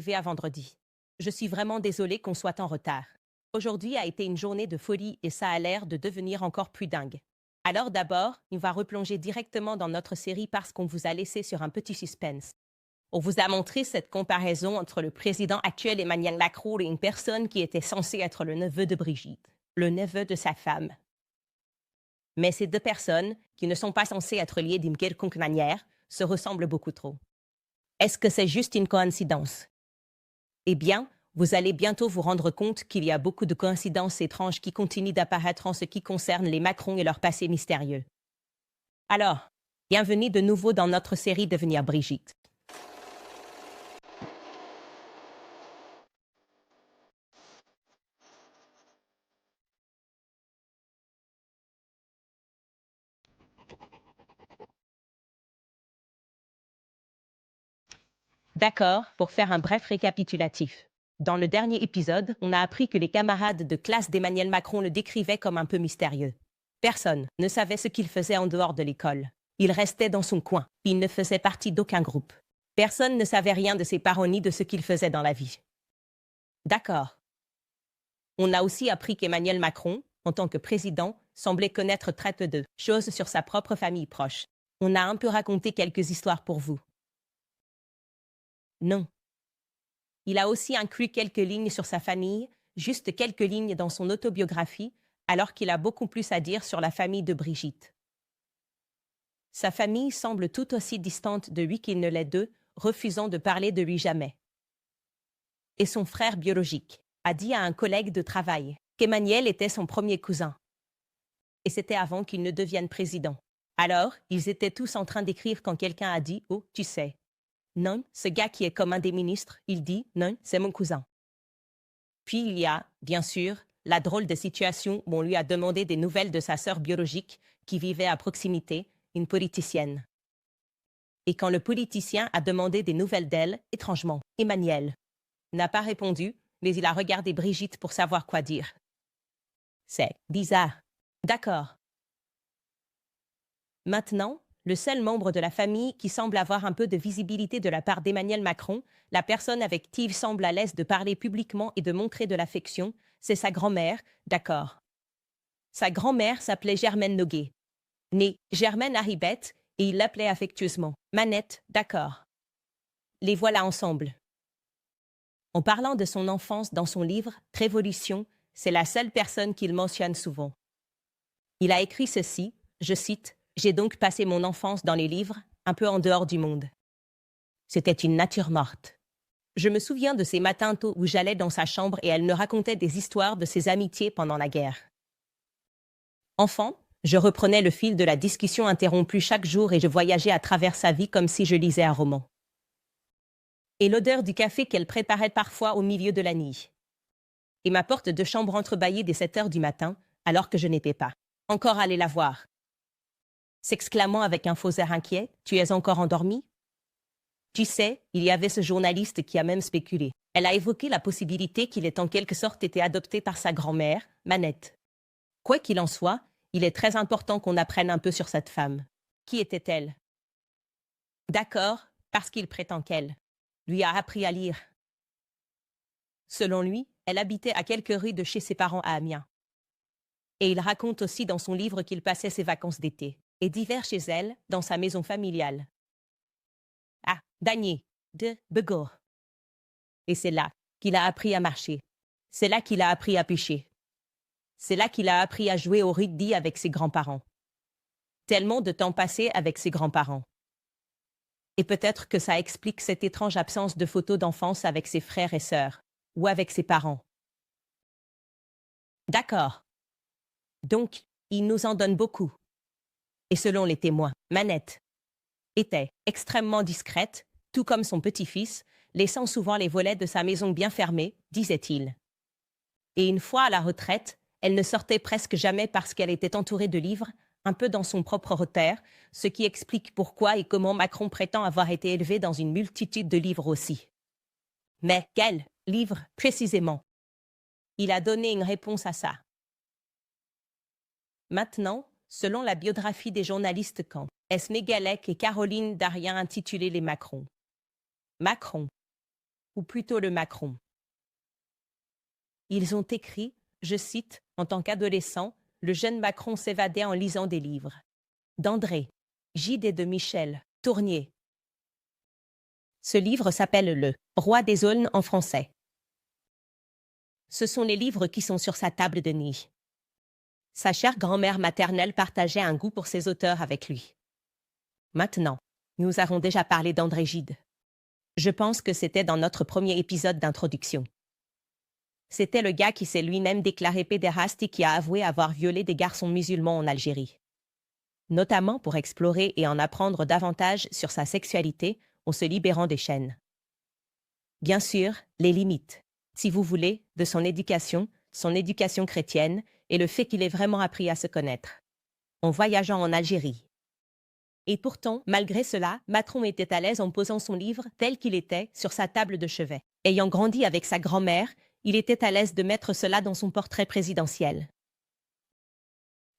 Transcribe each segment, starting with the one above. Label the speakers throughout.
Speaker 1: lever à vendredi. Je suis vraiment désolée qu'on soit en retard. Aujourd'hui a été une journée de folie et ça a l'air de devenir encore plus dingue. Alors d'abord, on va replonger directement dans notre série parce qu'on vous a laissé sur un petit suspense. On vous a montré cette comparaison entre le président actuel Emmanuel Macron et une personne qui était censée être le neveu de Brigitte, le neveu de sa femme. Mais ces deux personnes, qui ne sont pas censées être liées d'une quelconque manière, se ressemblent beaucoup trop. Est-ce que c'est juste une coïncidence? Eh bien, vous allez bientôt vous rendre compte qu'il y a beaucoup de coïncidences étranges qui continuent d'apparaître en ce qui concerne les Macron et leur passé mystérieux. Alors, bienvenue de nouveau dans notre série Devenir Brigitte. D'accord, pour faire un bref récapitulatif. Dans le dernier épisode, on a appris que les camarades de classe d'Emmanuel Macron le décrivaient comme un peu mystérieux. Personne ne savait ce qu'il faisait en dehors de l'école. Il restait dans son coin. Il ne faisait partie d'aucun groupe. Personne ne savait rien de ses parents ni de ce qu'il faisait dans la vie. D'accord. On a aussi appris qu'Emmanuel Macron, en tant que président, semblait connaître très peu de choses sur sa propre famille proche. On a un peu raconté quelques histoires pour vous. Non. Il a aussi inclus quelques lignes sur sa famille, juste quelques lignes dans son autobiographie, alors qu'il a beaucoup plus à dire sur la famille de Brigitte. Sa famille semble tout aussi distante de lui qu'il ne l'est d'eux, refusant de parler de lui jamais. Et son frère biologique a dit à un collègue de travail qu'Emmanuel était son premier cousin. Et c'était avant qu'il ne devienne président. Alors, ils étaient tous en train d'écrire quand quelqu'un a dit « Oh, tu sais ». Non, ce gars qui est comme un des ministres, il dit « Non, c'est mon cousin ». Puis il y a, bien sûr, la drôle de situation où on lui a demandé des nouvelles de sa sœur biologique qui vivait à proximité, une politicienne. Et quand le politicien a demandé des nouvelles d'elle, étrangement, Emmanuel n'a pas répondu, mais il a regardé Brigitte pour savoir quoi dire. C'est bizarre. D'accord. Maintenant, le seul membre de la famille qui semble avoir un peu de visibilité de la part d'Emmanuel Macron, la personne avec qui il semble à l'aise de parler publiquement et de montrer de l'affection, c'est sa grand-mère, d'accord. Sa grand-mère s'appelait Germaine Noguet, née Germaine Haribette, et il l'appelait affectueusement Manette, d'accord. Les voilà ensemble. En parlant de son enfance dans son livre « Révolution », c'est la seule personne qu'il mentionne souvent. Il a écrit ceci, je cite, « J'ai donc passé mon enfance dans les livres, un peu en dehors du monde. C'était une nature morte. Je me souviens de ces matins tôt où j'allais dans sa chambre et elle me racontait des histoires de ses amitiés pendant la guerre. Enfant, je reprenais le fil de la discussion interrompue chaque jour et je voyageais à travers sa vie comme si je lisais un roman. Et l'odeur du café qu'elle préparait parfois au milieu de la nuit. Et ma porte de chambre entrebâillée dès 7 heures du matin, alors que je n'étais pas encore allée la voir. S'exclamant avec un faux air inquiet, « Tu es encore endormi ?» Tu sais, il y avait ce journaliste qui a même spéculé. Elle a évoqué la possibilité qu'il ait en quelque sorte été adopté par sa grand-mère, Manette. Quoi qu'il en soit, il est très important qu'on apprenne un peu sur cette femme. Qui était-elle? D'accord, parce qu'il prétend qu'elle lui a appris à lire. Selon lui, elle habitait à quelques rues de chez ses parents à Amiens. Et il raconte aussi dans son livre qu'il passait ses vacances d'été, et d'hiver chez elle, dans sa maison familiale. Ah, Dagny, de Begor. Et c'est là qu'il a appris à marcher. C'est là qu'il a appris à pêcher. C'est là qu'il a appris à jouer au rugby avec ses grands-parents. Tellement de temps passé avec ses grands-parents. Et peut-être que ça explique cette étrange absence de photos d'enfance avec ses frères et sœurs, ou avec ses parents. D'accord. Donc, il nous en donne beaucoup. Et selon les témoins, Manette était extrêmement discrète, tout comme son petit-fils, laissant souvent les volets de sa maison bien fermés, disait-il. Et une fois à la retraite, elle ne sortait presque jamais parce qu'elle était entourée de livres, un peu dans son propre repère, ce qui explique pourquoi et comment Macron prétend avoir été élevé dans une multitude de livres aussi. Mais quels livres, précisément? Il a donné une réponse à ça. Maintenant, selon la biographie des journalistes Caen, Esmé Gallec et Caroline Darien intitulée Les Macron. Macron. ou plutôt le Macron. Ils ont écrit, je cite, en tant qu'adolescent, le jeune Macron s'évadait en lisant des livres. D'André Gide et de Michel Tournier. Ce livre s'appelle Le Roi des Aulnes en français. Ce sont les livres qui sont sur sa table de nid. Sa chère grand-mère maternelle partageait un goût pour ces auteurs avec lui. Maintenant, nous avons déjà parlé d'André Gide. Je pense que c'était dans notre premier épisode d'introduction. C'était le gars qui s'est lui-même déclaré pédéraste et qui a avoué avoir violé des garçons musulmans en Algérie. Notamment pour explorer et en apprendre davantage sur sa sexualité en se libérant des chaînes. Bien sûr, les limites, si vous voulez, de son éducation chrétienne, et le fait qu'il ait vraiment appris à se connaître, en voyageant en Algérie. Et pourtant, malgré cela, Macron était à l'aise en posant son livre tel qu'il était sur sa table de chevet. Ayant grandi avec sa grand-mère, il était à l'aise de mettre cela dans son portrait présidentiel.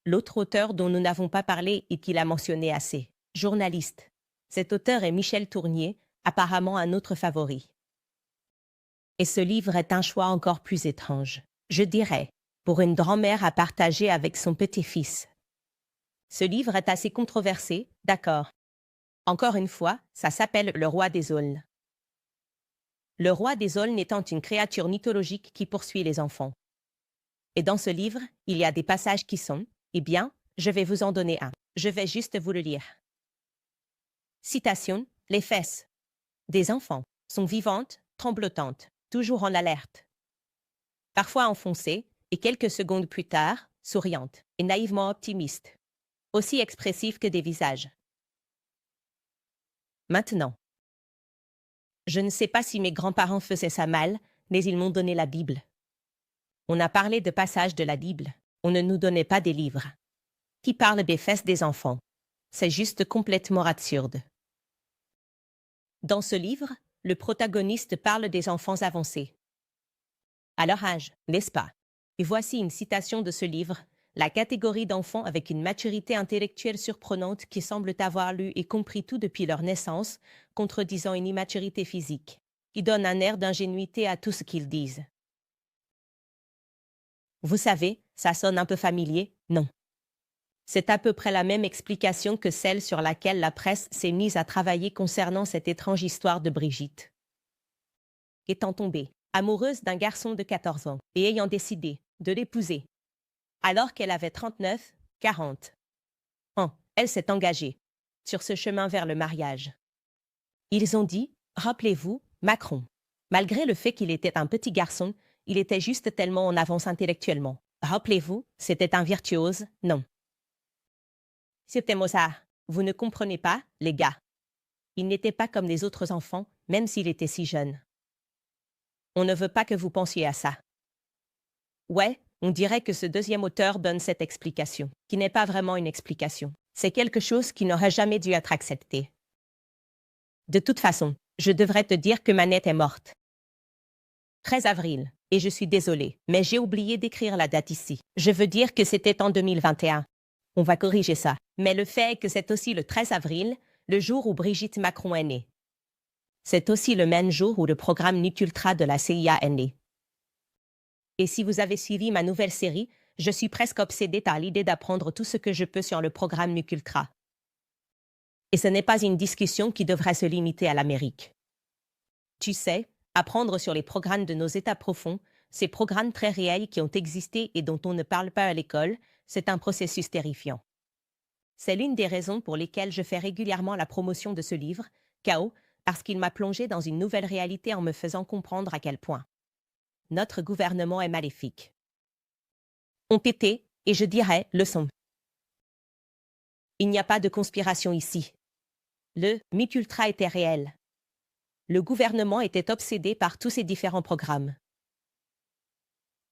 Speaker 1: L'autre auteur dont nous n'avons pas parlé et qu'il a mentionné assez, journaliste. Cet auteur est Michel Tournier, apparemment un autre favori. Et ce livre est un choix encore plus étrange, je dirais, pour une grand-mère à partager avec son petit-fils. Ce livre est assez controversé, d'accord. Encore une fois, ça s'appelle Le Roi des Aulnes. Le Roi des Aulnes étant une créature mythologique qui poursuit les enfants. Et dans ce livre, il y a des passages qui sont, eh bien, je vais vous en donner un. Je vais juste vous le lire. Citation, les fesses des enfants sont vivantes, tremblotantes, toujours en alerte. Parfois enfoncées, et quelques secondes plus tard, souriantes et naïvement optimistes. Aussi expressifs que des visages. Maintenant. Je ne sais pas si mes grands-parents faisaient ça mal, mais ils m'ont donné la Bible. On a parlé de passages de la Bible. On ne nous donnait pas des livres. Qui parle des fesses des enfants? C'est juste complètement absurde. Dans ce livre, le protagoniste parle des enfants avancés. À leur âge, n'est-ce pas? Et voici une citation de ce livre, la catégorie d'enfants avec une maturité intellectuelle surprenante qui semblent avoir lu et compris tout depuis leur naissance, contredisant une immaturité physique, qui donne un air d'ingénuité à tout ce qu'ils disent. Vous savez, ça sonne un peu familier, non? C'est à peu près la même explication que celle sur laquelle la presse s'est mise à travailler concernant cette étrange histoire de Brigitte. Étant tombée amoureuse d'un garçon de 14 ans et ayant décidé de l'épouser, alors qu'elle avait 39, 40 ans, elle s'est engagée sur ce chemin vers le mariage. Ils ont dit, rappelez-vous, Macron. Malgré le fait qu'il était un petit garçon, il était juste tellement en avance intellectuellement. Rappelez-vous, c'était un virtuose, non. C'était Mozart. Vous ne comprenez pas, les gars. Il n'était pas comme les autres enfants, même s'il était si jeune. On ne veut pas que vous pensiez à ça. Ouais, on dirait que ce deuxième auteur donne cette explication, qui n'est pas vraiment une explication. C'est quelque chose qui n'aurait jamais dû être accepté. De toute façon, je devrais te dire que Manette est morte. 13 avril, et je suis désolée, mais j'ai oublié d'écrire la date ici. Je veux dire que c'était en 2021. On va corriger ça. Mais le fait est que c'est aussi le 13 avril, le jour où Brigitte Macron est née. C'est aussi le même jour où le programme Nuc Ultra de la CIA est né. Et si vous avez suivi ma nouvelle série, je suis presque obsédée par l'idée d'apprendre tout ce que je peux sur le programme Nuc Ultra. Et ce n'est pas une discussion qui devrait se limiter à l'Amérique. Tu sais, apprendre sur les programmes de nos États profonds, ces programmes très réels qui ont existé et dont on ne parle pas à l'école, c'est un processus terrifiant. C'est l'une des raisons pour lesquelles je fais régulièrement la promotion de ce livre, Chaos, parce qu'il m'a plongé dans une nouvelle réalité en me faisant comprendre à quel point notre gouvernement est maléfique. On pétait, et je dirais, leçon. Il n'y a pas de conspiration ici. Le Nuc Ultra était réel. Le gouvernement était obsédé par tous ces différents programmes.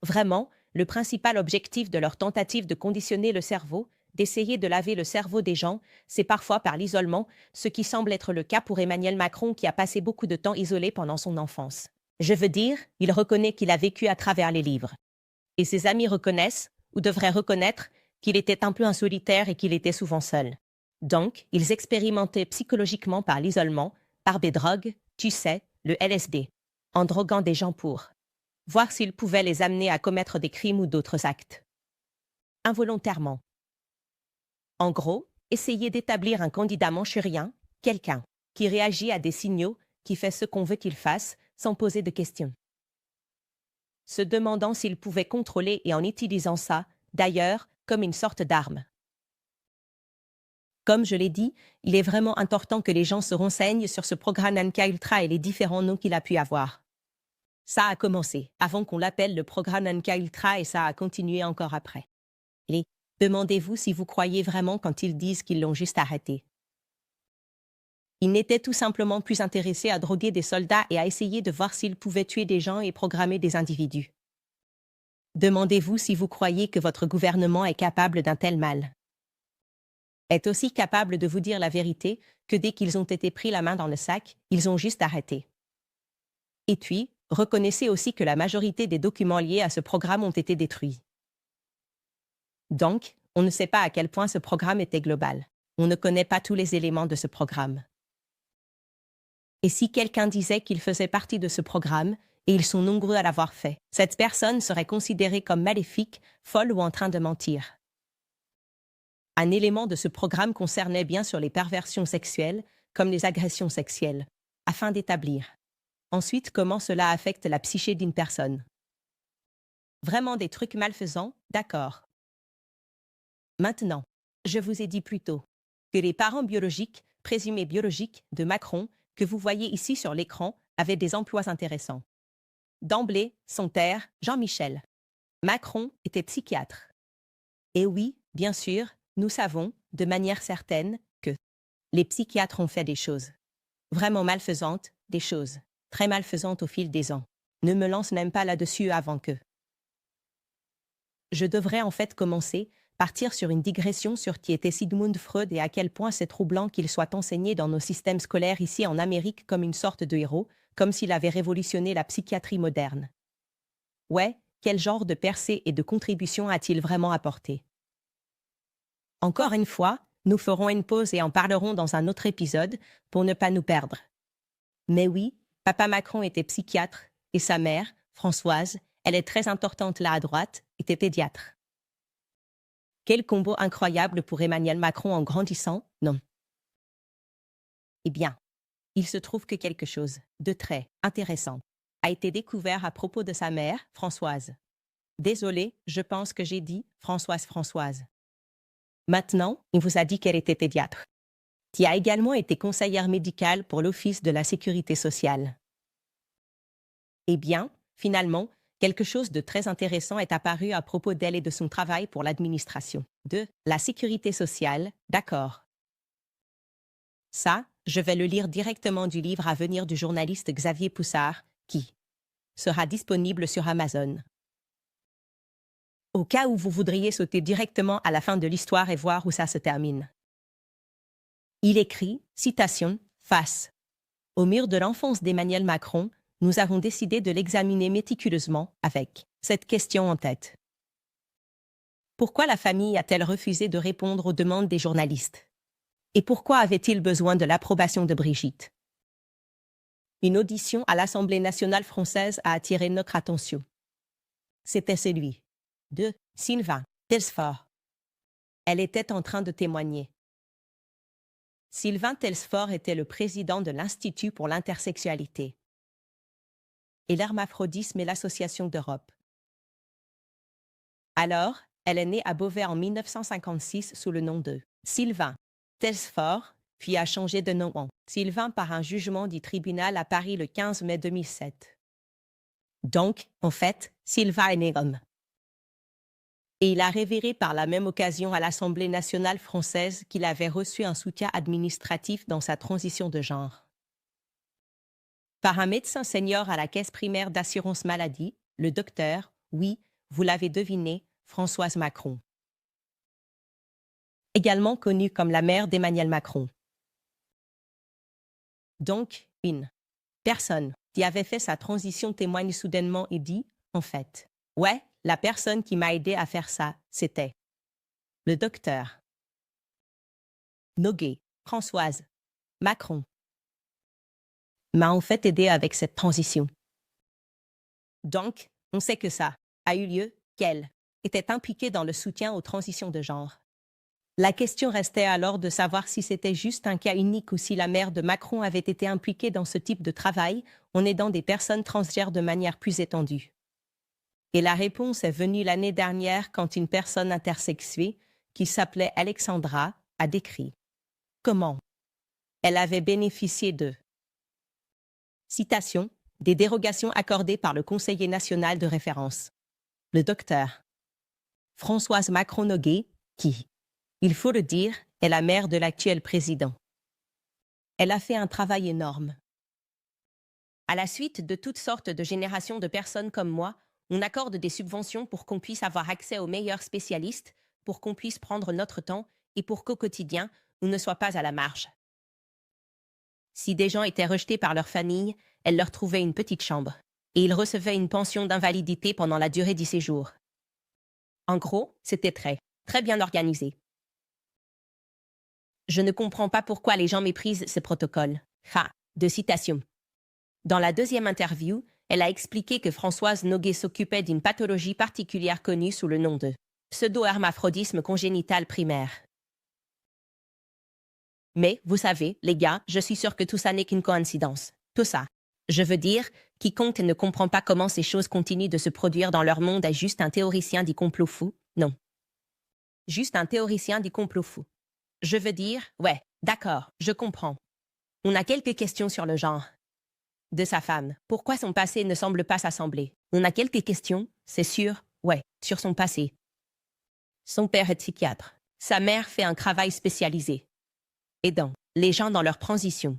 Speaker 1: Vraiment, le principal objectif de leur tentative de conditionner le cerveau, d'essayer de laver le cerveau des gens, c'est parfois par l'isolement, ce qui semble être le cas pour Emmanuel Macron qui a passé beaucoup de temps isolé pendant son enfance. Je veux dire, il reconnaît qu'il a vécu à travers les livres. Et ses amis reconnaissent, ou devraient reconnaître, qu'il était un peu un solitaire et qu'il était souvent seul. Donc, ils expérimentaient psychologiquement par l'isolement, par des drogues, tu sais, le LSD. en droguant des gens pour voir s'ils pouvaient les amener à commettre des crimes ou d'autres actes. Involontairement. En gros, essayer d'établir un candidat manchurien, quelqu'un qui réagit à des signaux, qui fait ce qu'on veut qu'il fasse, sans poser de questions. Se demandant s'il pouvait contrôler et en utilisant ça, d'ailleurs, comme une sorte d'arme. Comme je l'ai dit, il est vraiment important que les gens se renseignent sur ce programme MKUltra et les différents noms qu'il a pu avoir. Ça a commencé avant qu'on l'appelle le programme MKUltra et ça a continué encore après. Et demandez-vous si vous croyez vraiment quand ils disent qu'ils l'ont juste arrêté. Ils n'étaient tout simplement plus intéressés à droguer des soldats et à essayer de voir s'ils pouvaient tuer des gens et programmer des individus. Demandez-vous si vous croyez que votre gouvernement est capable d'un tel mal. Est aussi capable de vous dire la vérité que dès qu'ils ont été pris la main dans le sac, ils ont juste arrêté. Et puis, reconnaissez aussi que la majorité des documents liés à ce programme ont été détruits. Donc, on ne sait pas à quel point ce programme était global. On ne connaît pas tous les éléments de ce programme. Et si quelqu'un disait qu'il faisait partie de ce programme, et ils sont nombreux à l'avoir fait, cette personne serait considérée comme maléfique, folle ou en train de mentir. Un élément de ce programme concernait bien sûr les perversions sexuelles, comme les agressions sexuelles, afin d'établir. Ensuite, comment cela affecte la psyché d'une personne. Vraiment des trucs malfaisants, d'accord. Maintenant, je vous ai dit plus tôt que les parents biologiques, présumés biologiques, de Macron, que vous voyez ici sur l'écran, avaient des emplois intéressants. D'emblée, son père, Jean-Michel Macron, était psychiatre. Et oui, bien sûr, nous savons, de manière certaine, que les psychiatres ont fait des choses vraiment malfaisantes, des choses très malfaisantes au fil des ans. Ne me lance même pas là-dessus avant que. Je devrais en fait partir sur une digression sur qui était Sigmund Freud et à quel point c'est troublant qu'il soit enseigné dans nos systèmes scolaires ici en Amérique comme une sorte de héros, comme s'il avait révolutionné la psychiatrie moderne. Ouais, quel genre de percée et de contribution a-t-il vraiment apporté? Encore une fois, nous ferons une pause et en parlerons dans un autre épisode pour ne pas nous perdre. Mais oui, papa Macron était psychiatre et sa mère, Françoise, elle est très importante là à droite, était pédiatre. Quel combo incroyable pour Emmanuel Macron en grandissant, non? Eh bien, il se trouve que quelque chose de très intéressant a été découvert à propos de sa mère, Françoise. Désolée, je pense que j'ai dit Françoise. Maintenant, il vous a dit qu'elle était pédiatre, qui a également été conseillère médicale pour l'Office de la Sécurité sociale. Eh bien, finalement, quelque chose de très intéressant est apparu à propos d'elle et de son travail pour l'administration de la Sécurité sociale, d'accord. Ça, je vais le lire directement du livre à venir du journaliste Xavier Poussard, qui sera disponible sur Amazon. Au cas où vous voudriez sauter directement à la fin de l'histoire et voir où ça se termine. Il écrit, citation, face au mur de l'enfance d'Emmanuel Macron, nous avons décidé de l'examiner méticuleusement avec cette question en tête. Pourquoi la famille a-t-elle refusé de répondre aux demandes des journalistes? Et pourquoi avait-il besoin de l'approbation de Brigitte? Une audition à l'Assemblée nationale française a attiré notre attention. C'était celui de Sylvain Tesfort. Elle était en train de témoigner. Sylvain Tesfort était le président de l'Institut pour l'intersexualité et l'hermaphrodisme et l'Association d'Europe. Alors, elle est née à Beauvais en 1956 sous le nom de Sylvain Tesfort, puis a changé de nom en Sylvain par un jugement du tribunal à Paris le 15 mai 2007. Donc, en fait, Sylvain est né homme. Et il a révéré par la même occasion à l'Assemblée nationale française qu'il avait reçu un soutien administratif dans sa transition de genre. Par un médecin senior à la Caisse primaire d'assurance maladie, le docteur, oui, vous l'avez deviné, Françoise Macron. Également connue comme la mère d'Emmanuel Macron. Donc, une personne qui avait fait sa transition témoigne soudainement et dit, en fait, ouais, la personne qui m'a aidé à faire ça, c'était le docteur Noguet, Françoise Macron, m'a en fait aidé avec cette transition. Donc, on sait que ça a eu lieu, qu'elle était impliquée dans le soutien aux transitions de genre. La question restait alors de savoir si c'était juste un cas unique ou si la mère de Macron avait été impliquée dans ce type de travail en aidant des personnes transgenres de manière plus étendue. Et la réponse est venue l'année dernière quand une personne intersexuée, qui s'appelait Alexandra, a décrit comment elle avait bénéficié de citation, des dérogations accordées par le conseiller national de référence, le docteur Françoise Macron-Noguet, qui, il faut le dire, est la mère de l'actuel président. Elle a fait un travail énorme. À la suite de toutes sortes de générations de personnes comme moi, on accorde des subventions pour qu'on puisse avoir accès aux meilleurs spécialistes, pour qu'on puisse prendre notre temps et pour qu'au quotidien, on ne soit pas à la marge. Si des gens étaient rejetés par leur famille, elle leur trouvait une petite chambre et ils recevaient une pension d'invalidité pendant la durée du séjour. En gros, c'était très bien organisé. Je ne comprends pas pourquoi les gens méprisent ces protocoles. De citation. Dans la deuxième interview, elle a expliqué que Françoise Noguet s'occupait d'une pathologie particulière connue sous le nom de pseudo-hermaphrodisme congénital primaire. Mais, vous savez, les gars, je suis sûre que tout ça n'est qu'une coïncidence. Tout ça. Je veux dire, quiconque ne comprend pas comment ces choses continuent de se produire dans leur monde est juste un théoricien du complot fou. Non. Juste un théoricien du complot fou. Je veux dire, ouais, d'accord, je comprends. On a quelques questions sur le genre de sa femme. Pourquoi son passé ne semble pas s'assembler? On a quelques questions, c'est sûr, ouais, sur son passé. Son père est psychiatre. Sa mère fait un travail spécialisé, aidant les gens dans leur transition.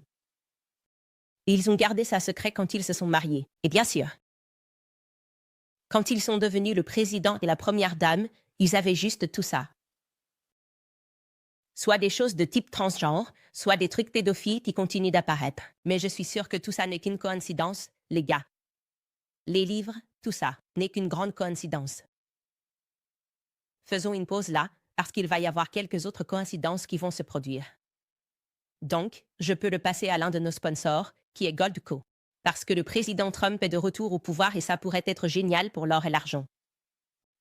Speaker 1: Ils ont gardé ça secret quand ils se sont mariés. Et bien sûr, quand ils sont devenus le président et la première dame, ils avaient juste tout ça. Soit des choses de type transgenre, soit des trucs pédophiles qui continuent d'apparaître. Mais je suis sûre que tout ça n'est qu'une coïncidence, les gars. Les livres, tout ça, n'est qu'une grande coïncidence. Faisons une pause là, parce qu'il va y avoir quelques autres coïncidences qui vont se produire. Donc, je peux le passer à l'un de nos sponsors, qui est Goldco. Parce que le président Trump est de retour au pouvoir et ça pourrait être génial pour l'or et l'argent.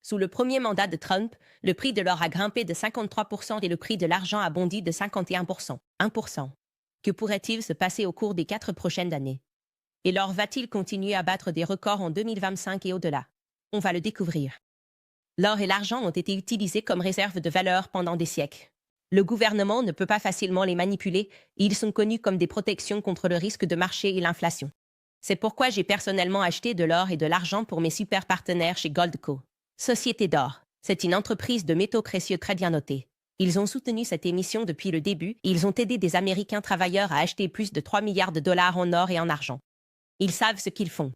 Speaker 1: Sous le premier mandat de Trump, le prix de l'or a grimpé de 53% et le prix de l'argent a bondi de 51%. 1%. Que pourrait-il se passer au cours des 4 prochaines années? Et l'or va-t-il continuer à battre des records en 2025 et au-delà? On va le découvrir. L'or et l'argent ont été utilisés comme réserve de valeur pendant des siècles. Le gouvernement ne peut pas facilement les manipuler et ils sont connus comme des protections contre le risque de marché et l'inflation. C'est pourquoi j'ai personnellement acheté de l'or et de l'argent pour mes super partenaires chez Goldco. Société d'or. C'est une entreprise de métaux précieux très bien notée. Ils ont soutenu cette émission depuis le début et ils ont aidé des Américains travailleurs à acheter plus de 3 milliards de dollars en or et en argent. Ils savent ce qu'ils font.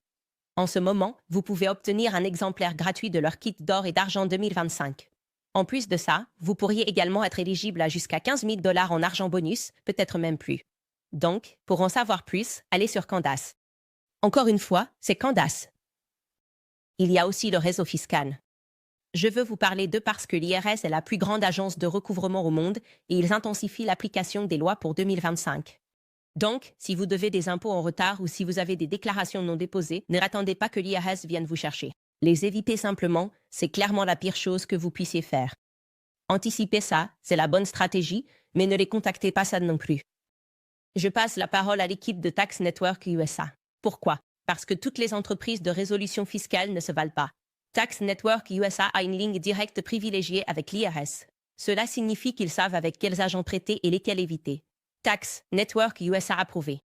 Speaker 1: En ce moment, vous pouvez obtenir un exemplaire gratuit de leur kit d'or et d'argent 2025. En plus de ça, vous pourriez également être éligible à jusqu'à 15 000 dollars en argent bonus, peut-être même plus. Donc, pour en savoir plus, allez sur Candace. Encore une fois, c'est Candace. Il y a aussi le réseau fiscal. Je veux vous parler d'eux parce que l'IRS est la plus grande agence de recouvrement au monde et ils intensifient l'application des lois pour 2025. Donc, si vous devez des impôts en retard ou si vous avez des déclarations non déposées, ne attendez pas que l'IRS vienne vous chercher. Les éviter simplement, c'est clairement la pire chose que vous puissiez faire. Anticiper ça, c'est la bonne stratégie, mais ne les contactez pas ça non plus. Je passe la parole à l'équipe de Tax Network USA. Pourquoi? Parce que toutes les entreprises de résolution fiscale ne se valent pas. Tax Network USA a une ligne directe privilégiée avec l'IRS. Cela signifie qu'ils savent avec quels agents traiter et lesquels éviter. Tax Network USA approuvé.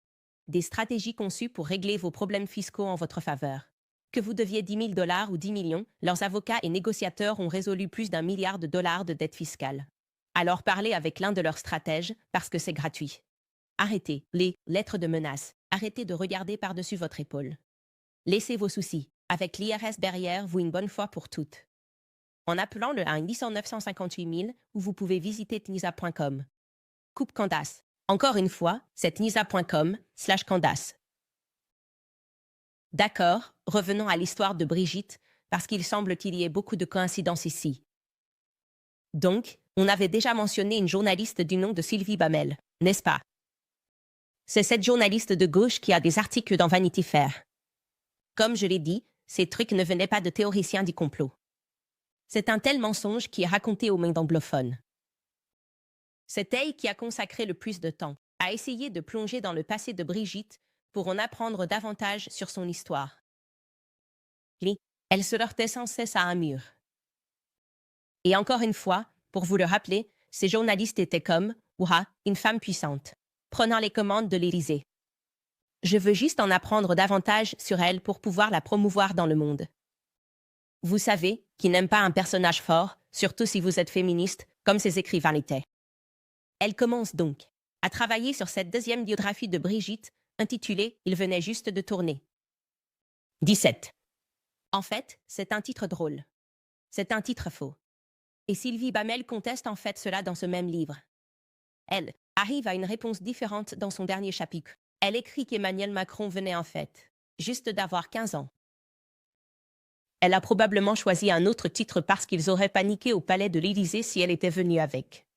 Speaker 1: Des stratégies conçues pour régler vos problèmes fiscaux en votre faveur. Que vous deviez 10 000 dollars ou 10 millions, leurs avocats et négociateurs ont résolu plus d'1 milliard de dollars de dettes fiscales. Alors parlez avec l'un de leurs stratèges, parce que c'est gratuit. Arrêtez les lettres de menace. Arrêtez de regarder par-dessus votre épaule. Laissez vos soucis. Avec l'IRS derrière vous une bonne fois pour toutes. En appelant le 1 800 958 000 ou vous pouvez visiter tnisa.com. Coupe Candace. Encore une fois, c'est tnisa.com/Candace. D'accord, revenons à l'histoire de Brigitte, parce qu'il semble qu'il y ait beaucoup de coïncidences ici. Donc, on avait déjà mentionné une journaliste du nom de Sylvie Bamel, n'est-ce pas? C'est cette journaliste de gauche qui a des articles dans Vanity Fair. Comme je l'ai dit, ces trucs ne venaient pas de théoriciens du complot. C'est un tel mensonge qui est raconté aux mains anglophones. C'est elle qui a consacré le plus de temps à essayer de plonger dans le passé de Brigitte pour en apprendre davantage sur son histoire. Puis, elle se heurtait sans cesse à un mur. Et encore une fois, pour vous le rappeler, ces journalistes étaient comme, ouah, une femme puissante, prenant les commandes de l'Élysée. Je veux juste en apprendre davantage sur elle pour pouvoir la promouvoir dans le monde. Vous savez, qui n'aime pas un personnage fort, surtout si vous êtes féministe, comme ses écrivains l'étaient. Elle commence donc à travailler sur cette deuxième biographie de Brigitte, intitulée « Il venait juste de tourner ». 17. En fait, c'est un titre drôle. C'est un titre faux. Et Sylvie Bamel conteste en fait cela dans ce même livre. Elle arrive à une réponse différente dans son dernier chapitre. Elle écrit qu'Emmanuel Macron venait en fait juste d'avoir 15 ans. Elle a probablement choisi un autre titre parce qu'ils auraient paniqué au palais de l'Élysée si elle était venue avec.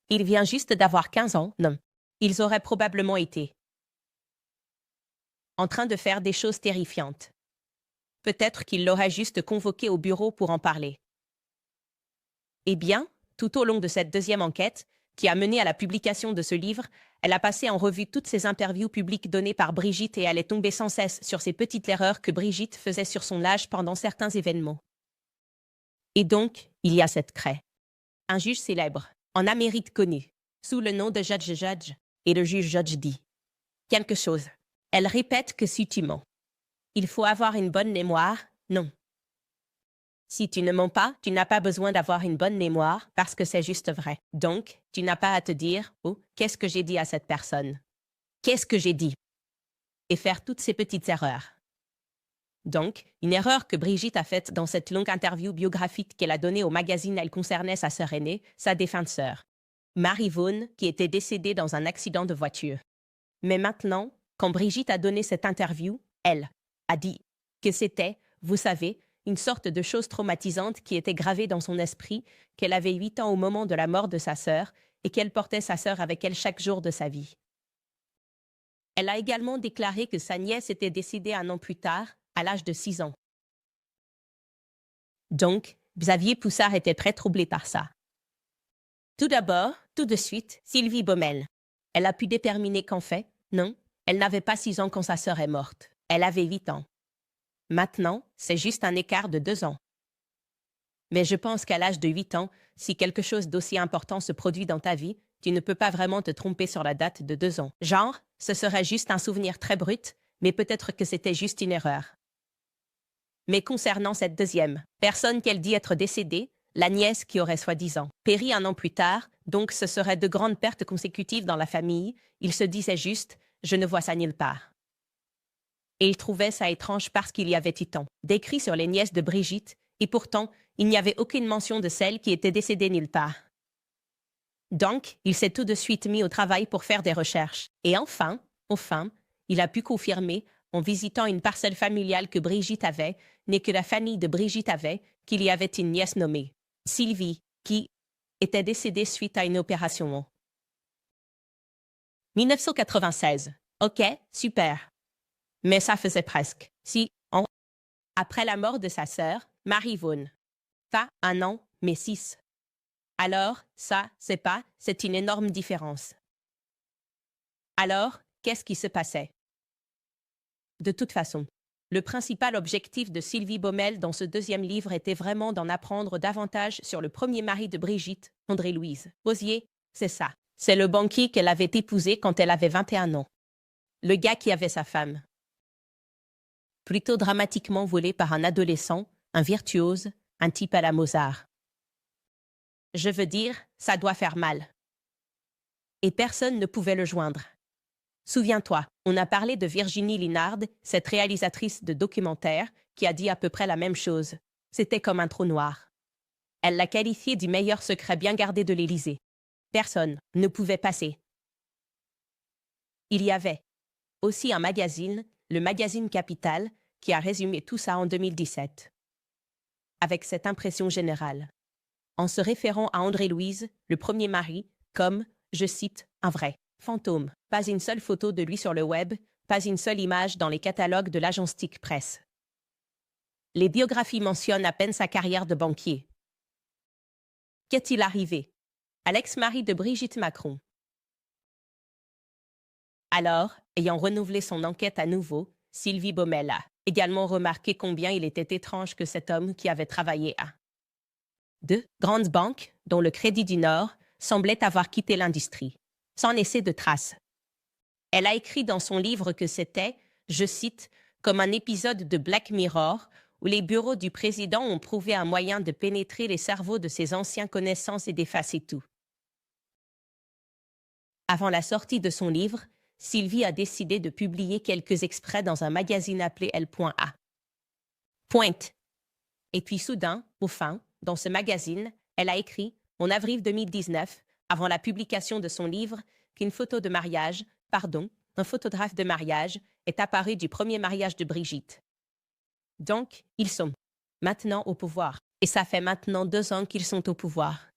Speaker 1: Il vient juste d'avoir 15 ans, non. Ils auraient probablement été en train de faire des choses terrifiantes. Peut-être qu'il l'aurait juste convoqué au bureau pour en parler. Eh bien, tout au long de cette deuxième enquête, qui a mené à la publication de ce livre, elle a passé en revue toutes ces interviews publiques données par Brigitte et elle est tombée sans cesse sur ces petites erreurs que Brigitte faisait sur son âge pendant certains événements. Et donc, il y a cette craie. Un juge célèbre, en Amérique connu, sous le nom de Judge, et le juge Judge dit quelque chose. Elle répète que si tu mens, il faut avoir une bonne mémoire, non. Si tu ne mens pas, tu n'as pas besoin d'avoir une bonne mémoire parce que c'est juste vrai. Donc, tu n'as pas à te dire « Oh, qu'est-ce que j'ai dit à cette personne? Qu'est-ce que j'ai dit ?» et faire toutes ces petites erreurs. Donc, une erreur que Brigitte a faite dans cette longue interview biographique qu'elle a donnée au magazine, elle concernait sa sœur aînée, sa défunte sœur, Marie Vaughan, qui était décédée dans un accident de voiture. Mais maintenant, quand Brigitte a donné cette interview, elle a dit que c'était, vous savez, une sorte de chose traumatisante qui était gravée dans son esprit, qu'elle avait 8 ans au moment de la mort de sa sœur et qu'elle portait sa sœur avec elle chaque jour de sa vie. Elle a également déclaré que sa nièce était décédée un an plus tard, à l'âge de 6 ans. Donc, Xavier Poussard était très troublé par ça. Tout d'abord, tout de suite, Sylvie Baumel. Elle a pu déterminer qu'en fait, non, elle n'avait pas 6 ans quand sa sœur est morte. Elle avait 8 ans. Maintenant, c'est juste un écart de 2 ans. Mais je pense qu'à l'âge de 8 ans, si quelque chose d'aussi important se produit dans ta vie, tu ne peux pas vraiment te tromper sur la date de 2 ans. Genre, ce serait juste un souvenir très brut, mais peut-être que c'était juste une erreur. Mais concernant cette deuxième personne qu'elle dit être décédée, la nièce qui aurait soi-disant péri un an plus tard, donc ce serait de grandes pertes consécutives dans la famille, il se disait juste « je ne vois ça nulle part ». Et il trouvait ça étrange parce qu'il y avait tant d'écrits sur les nièces de Brigitte, et pourtant, il n'y avait aucune mention de celle qui était décédée nulle part. Donc, il s'est tout de suite mis au travail pour faire des recherches. Et enfin, il a pu confirmer, en visitant une parcelle familiale que Brigitte avait, mais que la famille de Brigitte avait, qu'il y avait une nièce nommée Sylvie, qui était décédée suite à une opération en 1996. Ok, super. Mais ça faisait presque 6 ans après la mort de sa sœur, Marie Vaughan. Pas 1 an, mais 6. Alors, ça, c'est une énorme différence. Alors, qu'est-ce qui se passait? De toute façon, le principal objectif de Sylvie Baumel dans ce deuxième livre était vraiment d'en apprendre davantage sur le premier mari de Brigitte, André-Louise Rosier, c'est ça. C'est le banquier qu'elle avait épousé quand elle avait 21 ans. Le gars qui avait sa femme. Plutôt dramatiquement volé par un adolescent, un virtuose, un type à la Mozart. Je veux dire, ça doit faire mal. Et personne ne pouvait le joindre. Souviens-toi, on a parlé de Virginie Linard, cette réalisatrice de documentaires, qui a dit à peu près la même chose. C'était comme un trou noir. Elle l'a qualifié du meilleur secret bien gardé de l'Élysée. Personne ne pouvait passer. Il y avait aussi un magazine, le magazine Capital, qui a résumé tout ça en 2017. Avec cette impression générale. En se référant à André-Louise, le premier mari, comme, je cite, un vrai fantôme. Pas une seule photo de lui sur le web, pas une seule image dans les catalogues de l'agence TIC Presse. Les biographies mentionnent à peine sa carrière de banquier. Qu'est-il arrivé à l'ex-mari de Brigitte Macron? Alors, ayant renouvelé son enquête à nouveau, Sylvie Baumel a également remarqué combien il était étrange que cet homme qui avait travaillé à deux grandes banques, dont le Crédit du Nord, semblait avoir quitté l'industrie, sans laisser de traces. Elle a écrit dans son livre que c'était, je cite, comme un épisode de Black Mirror où les bureaux du président ont trouvé un moyen de pénétrer les cerveaux de ses anciens connaissances et d'effacer tout. Avant la sortie de son livre, Sylvie a décidé de publier quelques extraits dans un magazine appelé L.A. Pointe. Et puis soudain, au fin, dans ce magazine, elle a écrit, en avril 2019, avant la publication de son livre, qu'une photo de mariage, un photographe de mariage, est apparu du premier mariage de Brigitte. Donc, ils sont maintenant au pouvoir. Et ça fait maintenant 2 ans qu'ils sont au pouvoir.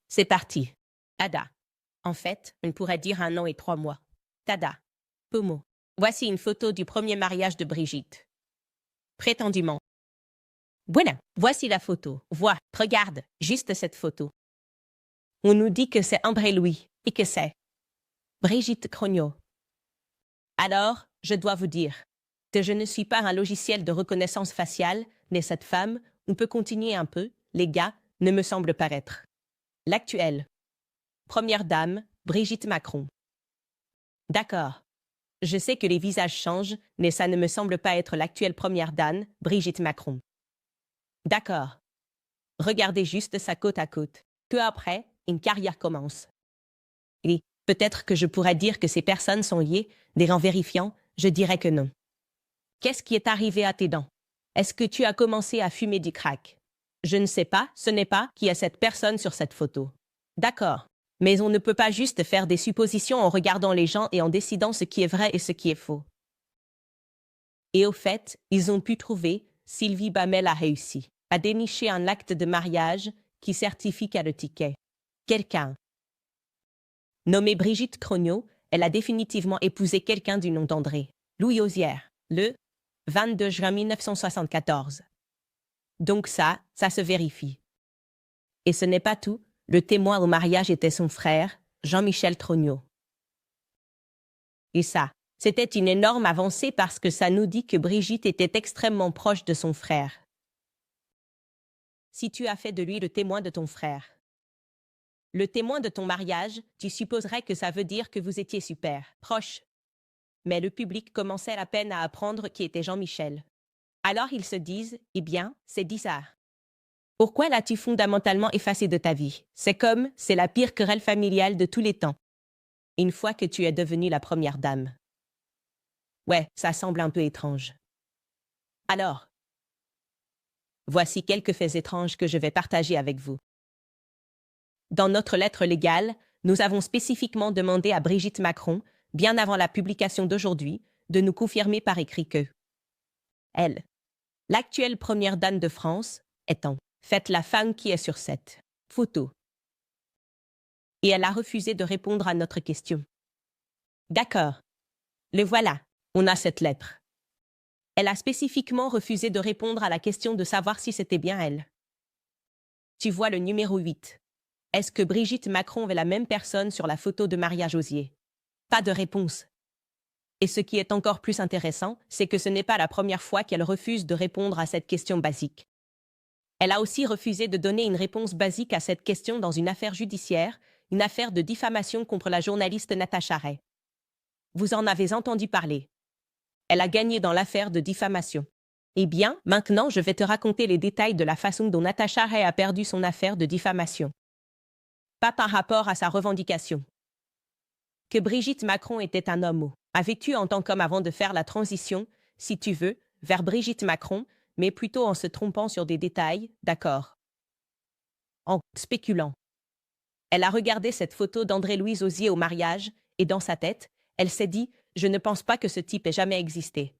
Speaker 1: C'est parti. Ada. En fait, on pourrait dire 1 an et 3 mois. Tada. Pomo. Voici une photo du premier mariage de Brigitte. Prétendument. Voilà, voici la photo. Regarde, juste cette photo. On nous dit que c'est André Louis et que c'est Brigitte Crogno. Alors, je dois vous dire que je ne suis pas un logiciel de reconnaissance faciale, mais cette femme, on peut continuer un peu, les gars, ne me semble paraître. L'actuelle Première dame, Brigitte Macron. D'accord. Je sais que les visages changent, mais ça ne me semble pas être l'actuelle première dame, Brigitte Macron. D'accord. Regardez juste sa côte à côte. Peu après, une carrière commence. Et peut-être que je pourrais dire que ces personnes sont liées, mais en vérifiant, je dirais que non. Qu'est-ce qui est arrivé à tes dents? Est-ce que tu as commencé à fumer du crack? Je ne sais pas, ce n'est pas qui est cette personne sur cette photo. D'accord. Mais on ne peut pas juste faire des suppositions en regardant les gens et en décidant ce qui est vrai et ce qui est faux. Et au fait, ils ont pu trouver, Sylvie Baumel a réussi à dénicher un acte de mariage qui certifie qu'elle a le ticket. Quelqu'un. Nommée Brigitte Crogno, elle a définitivement épousé quelqu'un du nom d'André Louis Osière, le 22 juin 1974. Donc ça se vérifie. Et ce n'est pas tout. Le témoin au mariage était son frère, Jean-Michel Trogno. Et ça, c'était une énorme avancée parce que ça nous dit que Brigitte était extrêmement proche de son frère. Si tu as fait de lui le témoin de ton frère, le témoin de ton mariage, tu supposerais que ça veut dire que vous étiez super proches. Mais le public commençait à peine à apprendre qui était Jean-Michel. Alors ils se disent, eh bien, c'est bizarre. Pourquoi l'as-tu fondamentalement effacé de ta vie? C'est la pire querelle familiale de tous les temps. Une fois que tu es devenue la première dame. Ouais, ça semble un peu étrange. Alors, voici quelques faits étranges que je vais partager avec vous. Dans notre lettre légale, nous avons spécifiquement demandé à Brigitte Macron, bien avant la publication d'aujourd'hui, de nous confirmer par écrit que elle, l'actuelle première dame de France, étant faites la femme qui est sur cette photo. Et elle a refusé de répondre à notre question. D'accord. Le voilà, on a cette lettre. Elle a spécifiquement refusé de répondre à la question de savoir si c'était bien elle. Tu vois le numéro 8. Est-ce que Brigitte Macron est la même personne sur la photo de mariage Osier? Pas de réponse. Et ce qui est encore plus intéressant, c'est que ce n'est pas la première fois qu'elle refuse de répondre à cette question basique. Elle a aussi refusé de donner une réponse basique à cette question dans une affaire judiciaire, une affaire de diffamation contre la journaliste Natacha Ray. Vous en avez entendu parler. Elle a gagné dans l'affaire de diffamation. Eh bien, maintenant, je vais te raconter les détails de la façon dont Natacha Ray a perdu son affaire de diffamation. Pas par rapport à sa revendication. Que Brigitte Macron était un homme a vécu en tant qu'homme avant de faire la transition, si tu veux, vers Brigitte Macron, mais plutôt en se trompant sur des détails, d'accord. En spéculant. Elle a regardé cette photo d'André-Louis Osier au mariage, et dans sa tête, elle s'est dit « Je ne pense pas que ce type ait jamais existé ».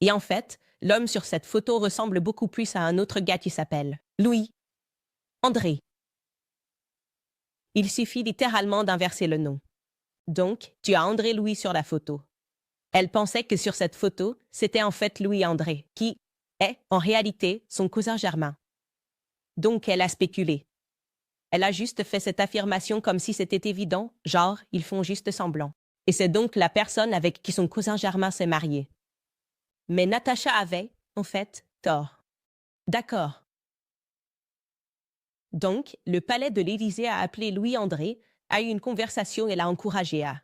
Speaker 1: Et en fait, l'homme sur cette photo ressemble beaucoup plus à un autre gars qui s'appelle Louis. André. Il suffit littéralement d'inverser le nom. Donc, tu as André Louis sur la photo. Elle pensait que sur cette photo, c'était en fait Louis André, qui est, en réalité, son cousin germain. Donc elle a spéculé. Elle a juste fait cette affirmation comme si c'était évident, genre, ils font juste semblant. Et c'est donc la personne avec qui son cousin germain s'est marié. Mais Natacha avait, en fait, tort. D'accord. Donc, le palais de l'Élysée a appelé Louis-André, a eu une conversation et l'a encouragé à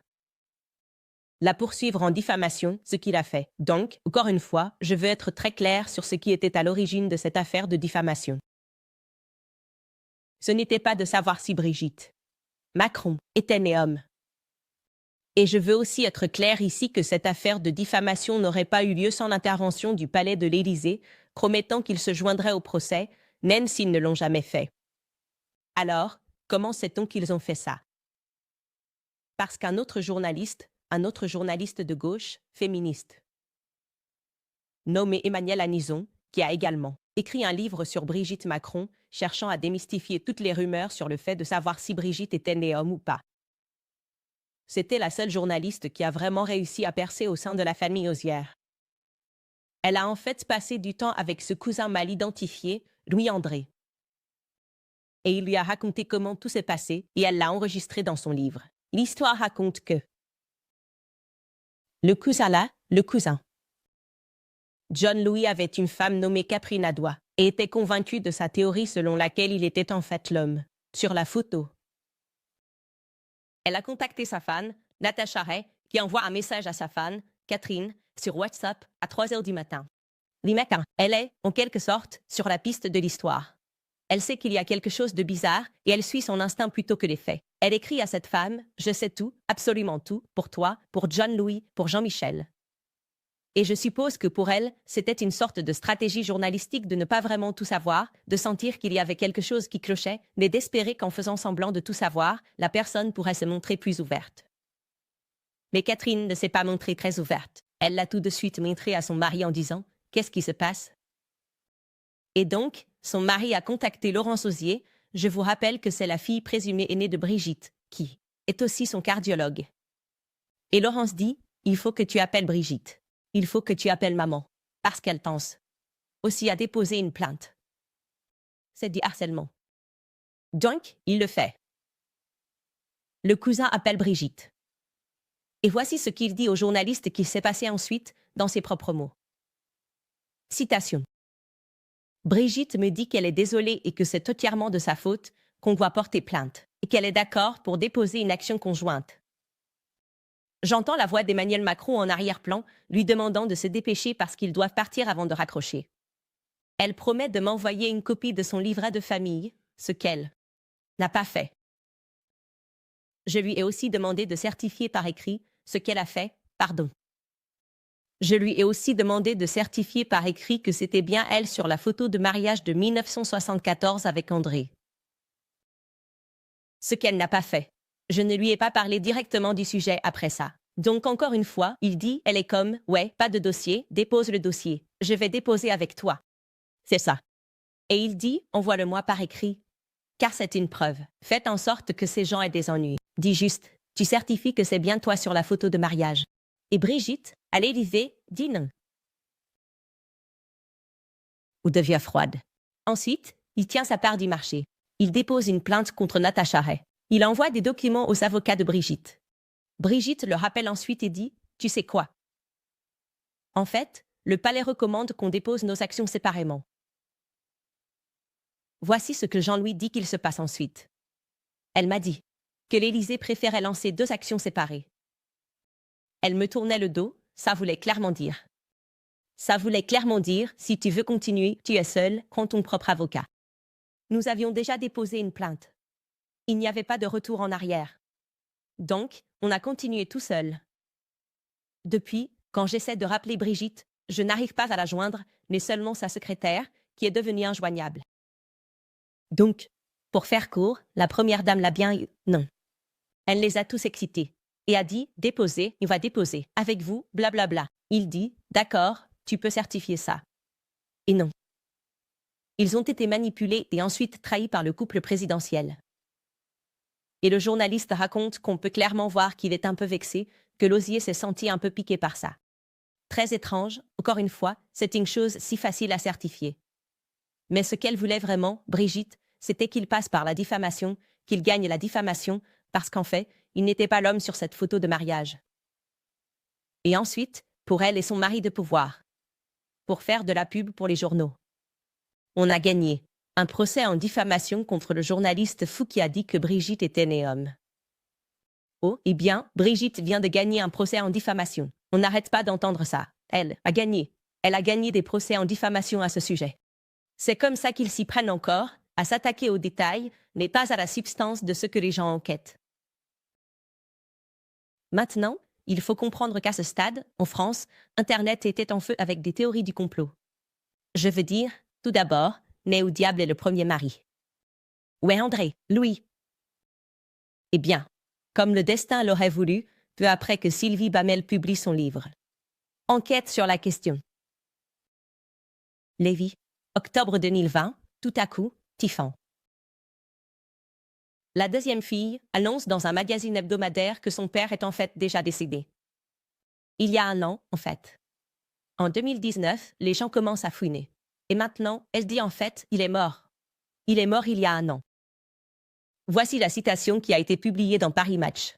Speaker 1: la poursuivre en diffamation, ce qu'il a fait. Donc, encore une fois, je veux être très clair sur ce qui était à l'origine de cette affaire de diffamation. Ce n'était pas de savoir si Brigitte Macron était né homme. Et je veux aussi être clair ici que cette affaire de diffamation n'aurait pas eu lieu sans l'intervention du palais de l'Élysée, promettant qu'ils se joindraient au procès, même s'ils ne l'ont jamais fait. Alors, comment sait-on qu'ils ont fait ça? Parce qu'un autre journaliste de gauche, féministe, nommé Emmanuel Anison, qui a également écrit un livre sur Brigitte Macron, cherchant à démystifier toutes les rumeurs sur le fait de savoir si Brigitte était née homme ou pas. C'était la seule journaliste qui a vraiment réussi à percer au sein de la famille Osière. Elle a en fait passé du temps avec ce cousin mal identifié, Louis-André. Et il lui a raconté comment tout s'est passé et elle l'a enregistré dans son livre. L'histoire raconte que le cousin. John Louis avait une femme nommée Catherine Adois et était convaincu de sa théorie selon laquelle il était en fait l'homme, sur la photo. Elle a contacté sa fan, Natacha Ray, qui envoie un message à sa fan, Catherine, sur WhatsApp à 3 heures du matin. Elle est, en quelque sorte, sur la piste de l'histoire. Elle sait qu'il y a quelque chose de bizarre et elle suit son instinct plutôt que les faits. Elle écrit à cette femme « Je sais tout, absolument tout, pour toi, pour John Louis, pour Jean-Michel ». Et je suppose que pour elle, c'était une sorte de stratégie journalistique de ne pas vraiment tout savoir, de sentir qu'il y avait quelque chose qui clochait, mais d'espérer qu'en faisant semblant de tout savoir, la personne pourrait se montrer plus ouverte. Mais Catherine ne s'est pas montrée très ouverte. Elle l'a tout de suite montré à son mari en disant « Qu'est-ce qui se passe ?» Et donc, son mari a contacté Laurence Osier. Je vous rappelle que c'est la fille présumée aînée de Brigitte, qui est aussi son cardiologue. Et Laurence dit « Il faut que tu appelles Brigitte. Il faut que tu appelles maman, parce qu'elle pense aussi à déposer une plainte. » C'est du harcèlement. Donc, il le fait. Le cousin appelle Brigitte. Et voici ce qu'il dit au journaliste qui s'est passé ensuite dans ses propres mots. Citation. Brigitte me dit qu'elle est désolée et que c'est entièrement de sa faute, qu'on doit porter plainte, et qu'elle est d'accord pour déposer une action conjointe. J'entends la voix d'Emmanuel Macron en arrière-plan, lui demandant de se dépêcher parce qu'ils doivent partir avant de raccrocher. Elle promet de m'envoyer une copie de son livret de famille, ce qu'elle n'a pas fait. Je lui ai aussi demandé de certifier par écrit ce qu'elle a fait, pardon. Je lui ai aussi demandé de certifier par écrit que c'était bien elle sur la photo de mariage de 1974 avec André. Ce qu'elle n'a pas fait. Je ne lui ai pas parlé directement du sujet après ça. Donc encore une fois, il dit, elle est comme, ouais, pas de dossier, dépose le dossier. Je vais déposer avec toi. C'est ça. Et il dit, envoie-le-moi par écrit. Car c'est une preuve. Faites en sorte que ces gens aient des ennuis. Dis juste, tu certifies que c'est bien toi sur la photo de mariage. Et Brigitte, à l'Élysée, dit non. Ou devient froide. Ensuite, il tient sa part du marché. Il dépose une plainte contre Natacha Ray. Il envoie des documents aux avocats de Brigitte. Brigitte le rappelle ensuite et dit « Tu sais quoi ? En fait, le palais recommande qu'on dépose nos actions séparément. » Voici ce que Jean-Louis dit qu'il se passe ensuite. Elle m'a dit que l'Élysée préférait lancer 2 actions séparées. Elle me tournait le dos, ça voulait clairement dire. Ça voulait clairement dire, si tu veux continuer, tu es seul, prends ton propre avocat. Nous avions déjà déposé une plainte. Il n'y avait pas de retour en arrière. Donc, on a continué tout seul. Depuis, quand j'essaie de rappeler Brigitte, je n'arrive pas à la joindre, mais seulement sa secrétaire, qui est devenue injoignable. Donc, pour faire court, la première dame l'a bien... Non. Elle les a tous excités. Et a dit, déposez, il va déposer. Avec vous, blablabla. Il dit, d'accord, tu peux certifier ça. Et non. Ils ont été manipulés et ensuite trahis par le couple présidentiel. Et le journaliste raconte qu'on peut clairement voir qu'il est un peu vexé, que Losier s'est senti un peu piqué par ça. Très étrange, encore une fois, c'est une chose si facile à certifier. Mais ce qu'elle voulait vraiment, Brigitte, c'était qu'il passe par la diffamation, qu'il gagne la diffamation, parce qu'en fait, il n'était pas l'homme sur cette photo de mariage. Et ensuite, pour elle et son mari de pouvoir. Pour faire de la pub pour les journaux. On a gagné. Un procès en diffamation contre le journaliste fou qui a dit que Brigitte était née homme. Oh, eh bien, Brigitte vient de gagner un procès en diffamation. On n'arrête pas d'entendre ça. Elle a gagné. Elle a gagné des procès en diffamation à ce sujet. C'est comme ça qu'ils s'y prennent encore, à s'attaquer aux détails, mais pas à la substance de ce que les gens enquêtent. Maintenant, il faut comprendre qu'à ce stade, en France, Internet était en feu avec des théories du complot. Je veux dire, tout d'abord, mais où diable est le premier mari? Où est André, Louis? Eh bien, comme le destin l'aurait voulu, peu après que Sylvie Bamel publie son livre. Enquête sur la question. Lévis, octobre 2020, tout à coup, Tiffan. La deuxième fille annonce dans un magazine hebdomadaire que son père est en fait déjà décédé. Il y a un an, en fait. En 2019, les gens commencent à fouiner. Et maintenant, elle dit en fait, il est mort. Il est mort il y a un an. Voici la citation qui a été publiée dans Paris Match.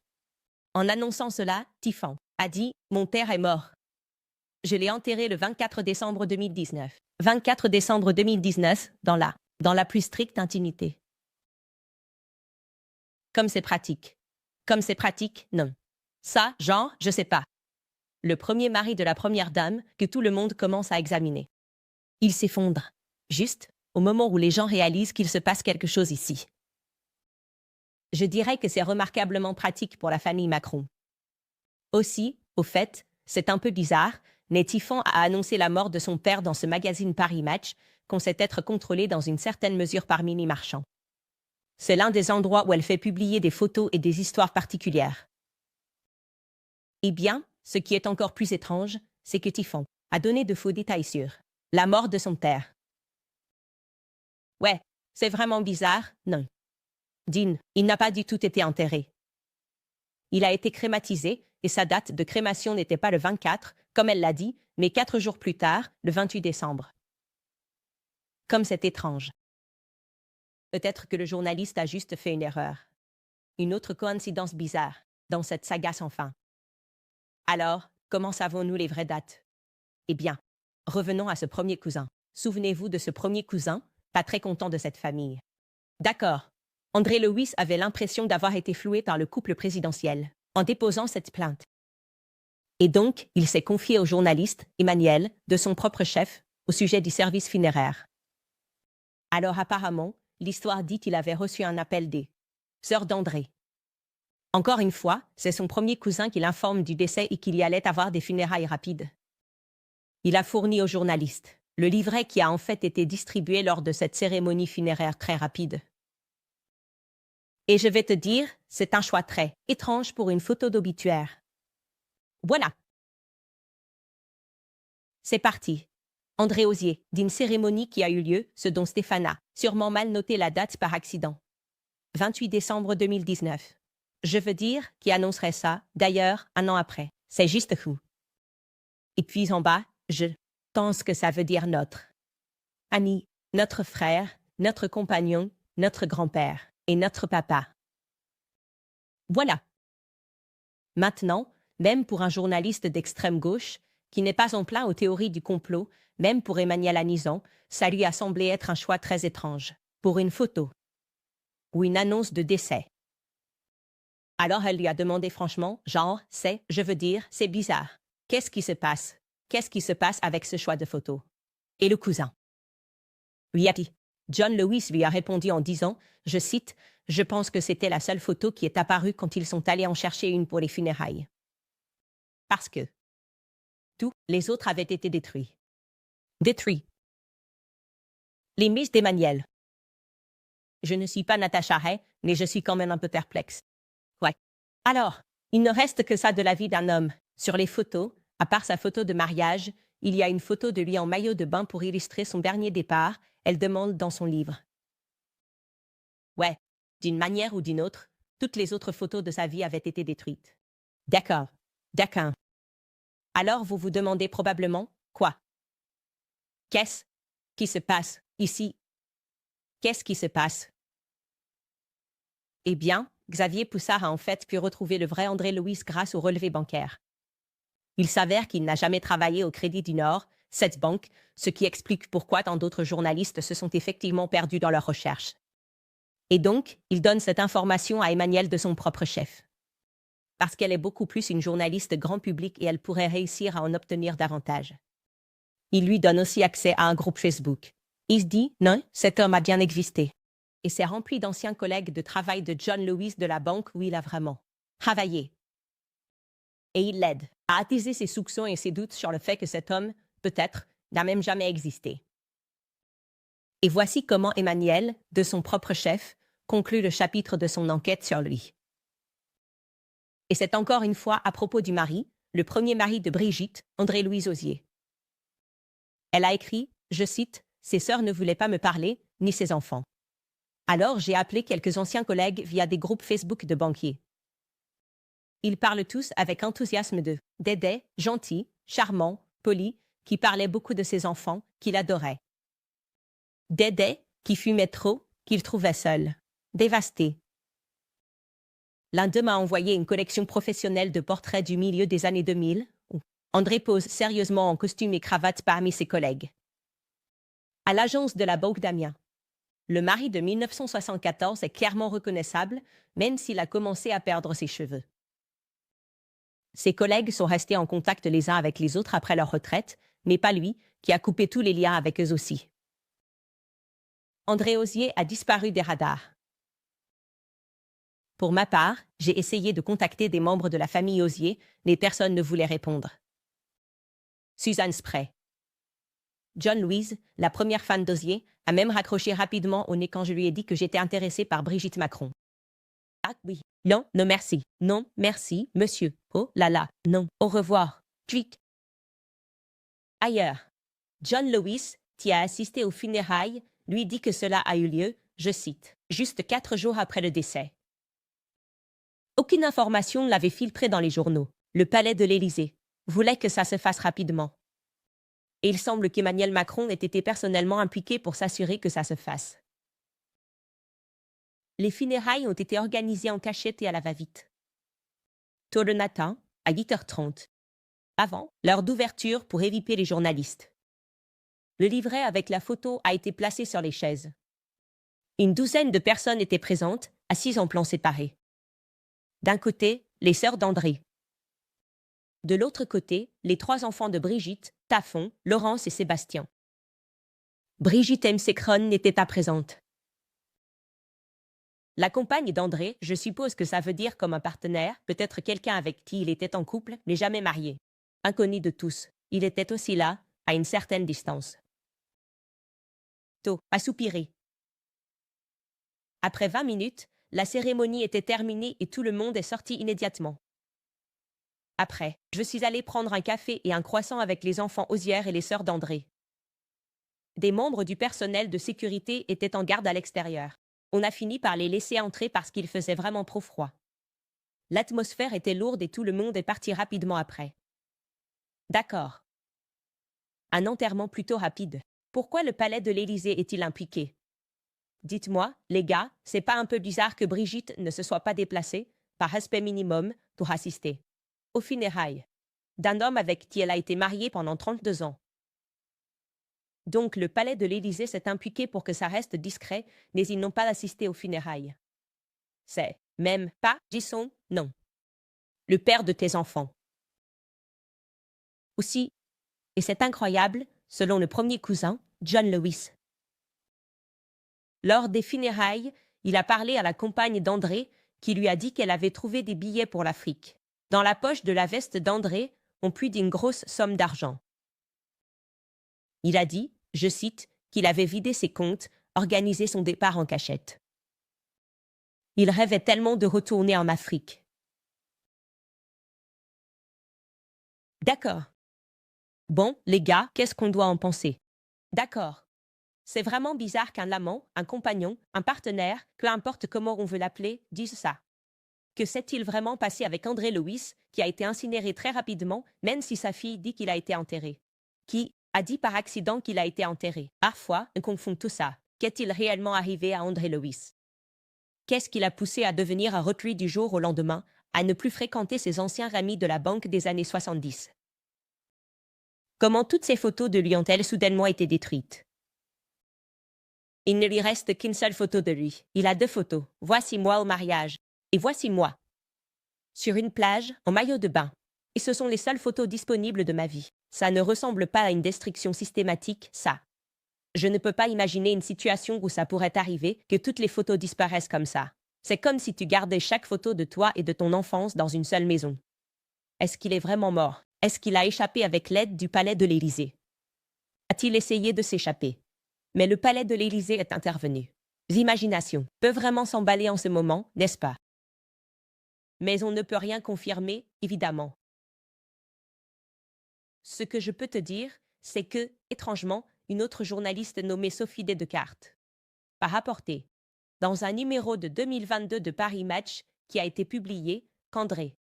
Speaker 1: En annonçant cela, Tiffan a dit « Mon père est mort. Je l'ai enterré le 24 décembre 2019. 24 décembre 2019, dans la plus stricte intimité. Comme c'est pratique. Comme c'est pratique, non. Ça, genre, je sais pas. Le premier mari de la première dame que tout le monde commence à examiner. Il s'effondre. Juste au moment où les gens réalisent qu'il se passe quelque chose ici. Je dirais que c'est remarquablement pratique pour la famille Macron. Aussi, au fait, c'est un peu bizarre, mais Tiffan a annoncé la mort de son père dans ce magazine Paris Match, qu'on sait être contrôlé dans une certaine mesure par Mini Marchand. C'est l'un des endroits où elle fait publier des photos et des histoires particulières. Eh bien, ce qui est encore plus étrange, c'est que Tiffan a donné de faux détails sur la mort de son père. Ouais, c'est vraiment bizarre, non. Dean, il n'a pas du tout été enterré. Il a été crématisé, et sa date de crémation n'était pas le 24, comme elle l'a dit, mais 4 jours plus tard, le 28 décembre. Comme c'est étrange. Peut-être que le journaliste a juste fait une erreur. Une autre coïncidence bizarre, dans cette saga sans fin. Alors, comment savons-nous les vraies dates? Eh bien, revenons à ce premier cousin. Souvenez-vous de ce premier cousin, pas très content de cette famille. D'accord. André Lewis avait l'impression d'avoir été floué par le couple présidentiel, en déposant cette plainte. Et donc, il s'est confié au journaliste, Emmanuel, de son propre chef, au sujet du service funéraire. Alors apparemment, l'histoire dit qu'il avait reçu un appel des sœurs d'André. Encore une fois, c'est son premier cousin qui l'informe du décès et qu'il y allait avoir des funérailles rapides. Il a fourni au journaliste le livret qui a en fait été distribué lors de cette cérémonie funéraire très rapide. Et je vais te dire, c'est un choix très étrange pour une photo d'obituaire. Voilà. C'est parti. André Osier, d'une cérémonie qui a eu lieu, ce dont Stéphane a sûrement mal noté la date par accident. 28 décembre 2019. Je veux dire, qui annoncerait ça, d'ailleurs, un an après. C'est juste fou. Et puis en bas, je pense que ça veut dire notre ami, notre frère, notre compagnon, notre grand-père et notre papa. Voilà. Maintenant, même pour un journaliste d'extrême gauche, qui n'est pas en plein aux théories du complot, même pour Emmanuel Anison, ça lui a semblé être un choix très étrange. Pour une photo. Ou une annonce de décès. Alors elle lui a demandé franchement, genre, je veux dire, c'est bizarre. Qu'est-ce qui se passe? Qu'est-ce qui se passe avec ce choix de photo? Et le cousin lui a dit. John Lewis lui a répondu en disant, je cite, « Je pense que c'était la seule photo qui est apparue quand ils sont allés en chercher une pour les funérailles. » Parce que tous les autres avaient été détruits. Détruits. Les mises d'Emmanuel. Je ne suis pas Natacha Ray, mais je suis quand même un peu perplexe. Ouais. Alors, il ne reste que ça de la vie d'un homme. Sur les photos, à part sa photo de mariage, il y a une photo de lui en maillot de bain pour illustrer son dernier départ, elle demande dans son livre. Ouais, d'une manière ou d'une autre, toutes les autres photos de sa vie avaient été détruites. D'accord. Alors vous vous demandez probablement, quoi? Qu'est-ce qui se passe ici? Qu'est-ce qui se passe? Eh bien, Xavier Poussard a en fait pu retrouver le vrai André Louis grâce au relevé bancaire. Il s'avère qu'il n'a jamais travaillé au Crédit du Nord, cette banque, ce qui explique pourquoi tant d'autres journalistes se sont effectivement perdus dans leurs recherches. Et donc, il donne cette information à Emmanuelle de son propre chef. Parce qu'elle est beaucoup plus une journaliste grand public et elle pourrait réussir à en obtenir davantage. Il lui donne aussi accès à un groupe Facebook. Il se dit, non, cet homme a bien existé. Et c'est rempli d'anciens collègues de travail de John Lewis de la banque où il a vraiment travaillé. Et il l'aide à attiser ses soupçons et ses doutes sur le fait que cet homme, peut-être, n'a même jamais existé. Et voici comment Emmanuelle, de son propre chef, conclut le chapitre de son enquête sur lui. Et c'est encore une fois à propos du mari, le premier mari de Brigitte, André-Louis Osier. Elle a écrit, je cite, « Ses sœurs ne voulaient pas me parler, ni ses enfants. Alors j'ai appelé quelques anciens collègues via des groupes Facebook de banquiers. Ils parlent tous avec enthousiasme de Dédé, gentil, charmant, poli, qui parlait beaucoup de ses enfants, qu'il adorait. Dédé, qui fumait trop, qu'il trouvait seul, dévasté. L'un d'eux m'a envoyé une collection professionnelle de portraits du milieu des années 2000, où André pose sérieusement en costume et cravate parmi ses collègues. À l'agence de la Banque d'Amiens. Le mari de 1974 est clairement reconnaissable, même s'il a commencé à perdre ses cheveux. Ses collègues sont restés en contact les uns avec les autres après leur retraite, mais pas lui, qui a coupé tous les liens avec eux aussi. André Osier a disparu des radars. Pour ma part, j'ai essayé de contacter des membres de la famille Osier, mais personne ne voulait répondre. Suzanne Spray. John Louise, la première fan d'Osier, a même raccroché rapidement au nez quand je lui ai dit que j'étais intéressée par Brigitte Macron. Ah oui. Non, non merci. Non, merci, monsieur. Oh là là, non. Au revoir. Tweet. Ailleurs. John Lewis, qui a assisté aux funérailles, lui dit que cela a eu lieu, je cite, juste 4 jours après le décès. Aucune information ne l'avait filtré dans les journaux. Le palais de l'Élysée voulait que ça se fasse rapidement. Et il semble qu'Emmanuel Macron ait été personnellement impliqué pour s'assurer que ça se fasse. Les funérailles ont été organisées en cachette et à la va-vite. Tôt le matin, à 8h30, avant l'heure d'ouverture pour éviter les journalistes. Le livret avec la photo a été placé sur les chaises. Une douzaine de personnes étaient présentes, assises en plans séparés. D'un côté, les sœurs d'André. De l'autre côté, les 3 enfants de Brigitte, Taffon, Laurence et Sébastien. Brigitte M. Sécron n'était pas présente. La compagne d'André, je suppose que ça veut dire comme un partenaire, peut-être quelqu'un avec qui il était en couple, mais jamais marié. Inconnu de tous, il était aussi là, à une certaine distance. Tôt, a soupiré. Après 20 minutes, la cérémonie était terminée et tout le monde est sorti immédiatement. Après, je suis allée prendre un café et un croissant avec les enfants Osière et les sœurs d'André. Des membres du personnel de sécurité étaient en garde à l'extérieur. On a fini par les laisser entrer parce qu'il faisait vraiment trop froid. L'atmosphère était lourde et tout le monde est parti rapidement après. D'accord. Un enterrement plutôt rapide. Pourquoi le palais de l'Élysée est-il impliqué? Dites-moi, les gars, c'est pas un peu bizarre que Brigitte ne se soit pas déplacée, par respect minimum, pour assister aux funérailles d'un homme avec qui elle a été mariée pendant 32 ans. Donc le palais de l'Élysée s'est impliqué pour que ça reste discret, mais ils n'ont pas assisté aux funérailles. C'est même pas Gisson, non. Le père de tes enfants. Aussi, et c'est incroyable, selon le premier cousin, John Lewis. Lors des funérailles, il a parlé à la compagne d'André, qui lui a dit qu'elle avait trouvé des billets pour l'Afrique. Dans la poche de la veste d'André, on puise d'une grosse somme d'argent. Il a dit, je cite, qu'il avait vidé ses comptes, organisé son départ en cachette. Il rêvait tellement de retourner en Afrique. D'accord. Bon, les gars, qu'est-ce qu'on doit en penser? D'accord. C'est vraiment bizarre qu'un amant, un compagnon, un partenaire, peu importe comment on veut l'appeler, dise ça. Que s'est-il vraiment passé avec André Lewis, qui a été incinéré très rapidement, même si sa fille dit qu'il a été enterré? Qui a dit par accident qu'il a été enterré? Parfois, on confond tout ça. Qu'est-il réellement arrivé à André Lewis? Qu'est-ce qui l'a poussé à devenir un reclus du jour au lendemain, à ne plus fréquenter ses anciens amis de la banque des années 70? Comment toutes ces photos de lui ont-elles soudainement été détruites? Il ne lui reste qu'une seule photo de lui. Il a 2 photos. Voici moi au mariage. Et voici moi. Sur une plage, en maillot de bain. Et ce sont les seules photos disponibles de ma vie. Ça ne ressemble pas à une destruction systématique, ça. Je ne peux pas imaginer une situation où ça pourrait arriver, que toutes les photos disparaissent comme ça. C'est comme si tu gardais chaque photo de toi et de ton enfance dans une seule maison. Est-ce qu'il est vraiment mort? Est-ce qu'il a échappé avec l'aide du palais de l'Élysée? A-t-il essayé de s'échapper? Mais le palais de l'Élysée est intervenu. L'imagination peut vraiment s'emballer en ce moment, n'est-ce pas? Mais on ne peut rien confirmer, évidemment. Ce que je peux te dire, c'est que, étrangement, une autre journaliste nommée Sophie Descartes a rapporté, dans un numéro de 2022 de Paris Match qui a été publié, qu'André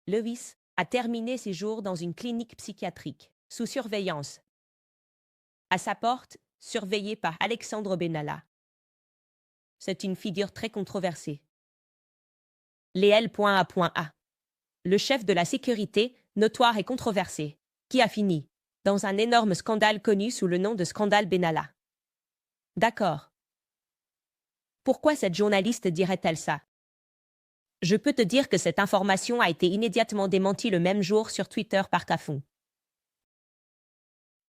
Speaker 1: Lewis a terminé ses jours dans une clinique psychiatrique, sous surveillance. À sa porte, surveillé par Alexandre Benalla. C'est une figure très controversée. Les L.A.A. Le chef de la sécurité, notoire et controversé, qui a fini dans un énorme scandale connu sous le nom de scandale Benalla. D'accord. Pourquoi cette journaliste dirait-elle ça? Je peux te dire que cette information a été immédiatement démentie le même jour sur Twitter par Cafon.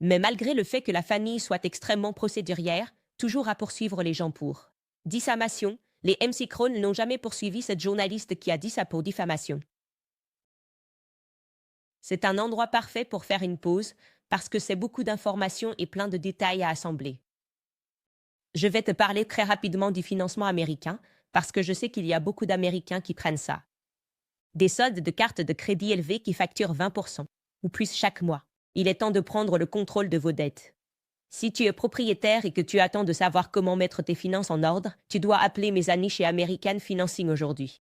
Speaker 1: Mais malgré le fait que la famille soit extrêmement procédurière, toujours à poursuivre les gens pour diffamation, les MC Krone n'ont jamais poursuivi cette journaliste qui a dit ça pour diffamation. C'est un endroit parfait pour faire une pause, parce que c'est beaucoup d'informations et plein de détails à assembler. Je vais te parler très rapidement du financement américain, parce que je sais qu'il y a beaucoup d'Américains qui prennent ça. Des soldes de cartes de crédit élevés qui facturent 20%, ou plus chaque mois. Il est temps de prendre le contrôle de vos dettes. Si tu es propriétaire et que tu attends de savoir comment mettre tes finances en ordre, tu dois appeler mes amis chez American Financing aujourd'hui.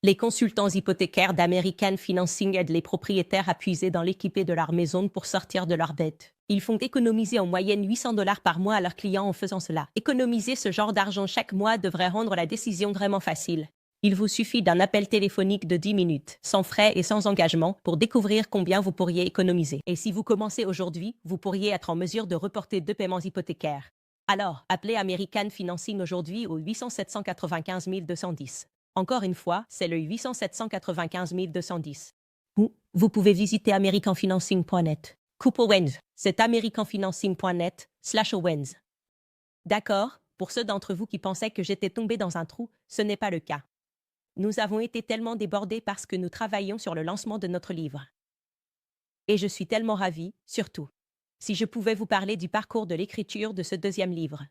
Speaker 1: Les consultants hypothécaires d'American Financing aident les propriétaires à puiser dans l'équipé de leur maison pour sortir de leurs dettes. Ils font économiser en moyenne $800 par mois à leurs clients en faisant cela. Économiser ce genre d'argent chaque mois devrait rendre la décision vraiment facile. Il vous suffit d'un appel téléphonique de 10 minutes, sans frais et sans engagement, pour découvrir combien vous pourriez économiser. Et si vous commencez aujourd'hui, vous pourriez être en mesure de reporter 2 paiements hypothécaires. Alors, appelez American Financing aujourd'hui au 800-795 210. Encore une fois, c'est le 800-795 210. Ou vous pouvez visiter americanfinancing.net. Coupe Owens, c'est americanfinancing.net/Owens. D'accord, pour ceux d'entre vous qui pensaient que j'étais tombé dans un trou, ce n'est pas le cas. Nous avons été tellement débordés parce que nous travaillions sur le lancement de notre livre. Et je suis tellement ravie, surtout, si je pouvais vous parler du parcours de l'écriture de ce 2e livre.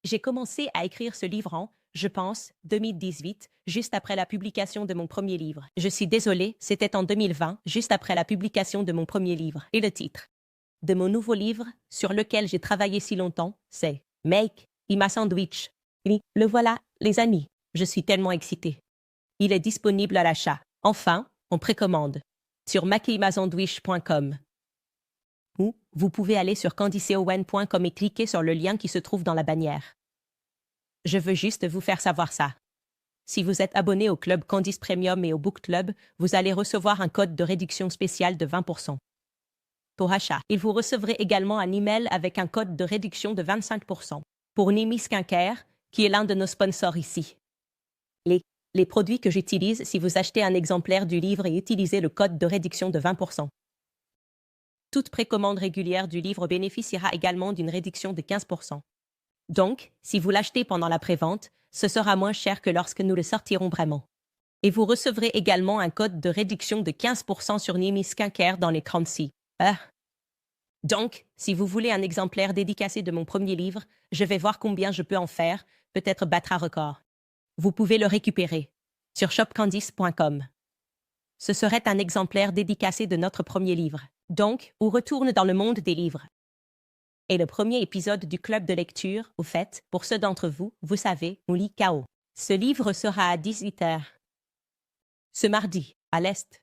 Speaker 1: J'ai commencé à écrire ce livre en, je pense, 2018, juste après la publication de mon premier livre. Je suis désolée, c'était en 2020, juste après la publication de mon premier livre. Et le titre de mon nouveau livre, sur lequel j'ai travaillé si longtemps, c'est Make Ima Sandwich. Oui, le voilà, les amis. Je suis tellement excitée. Il est disponible à l'achat, enfin, en précommande, sur makeimazandwich.com. Ou vous pouvez aller sur candiceowen.com et cliquer sur le lien qui se trouve dans la bannière. Je veux juste vous faire savoir ça. Si vous êtes abonné au club Candice Premium et au Book Club, vous allez recevoir un code de réduction spécial de 20%. Pour achat, et vous recevrez également un email avec un code de réduction de 25%. Pour Nimi Skincare, qui est l'un de nos sponsors ici. Les produits que j'utilise si vous achetez un exemplaire du livre et utilisez le code de réduction de 20%. Toute précommande régulière du livre bénéficiera également d'une réduction de 15%. Donc, si vous l'achetez pendant la prévente, ce sera moins cher que lorsque nous le sortirons vraiment. Et vous recevrez également un code de réduction de 15% sur Nimi Skincare dans l'écran ci. Donc, si vous voulez un exemplaire dédicacé de mon premier livre, je vais voir combien je peux en faire, peut-être battre un record. Vous pouvez le récupérer sur shopcandice.com. Ce serait un exemplaire dédicacé de notre premier livre. Donc, on retourne dans le monde des livres. Et le premier épisode du club de lecture, au fait, pour ceux d'entre vous, vous savez, on lit KO. Ce livre sera à 18h. Ce mardi, à l'Est.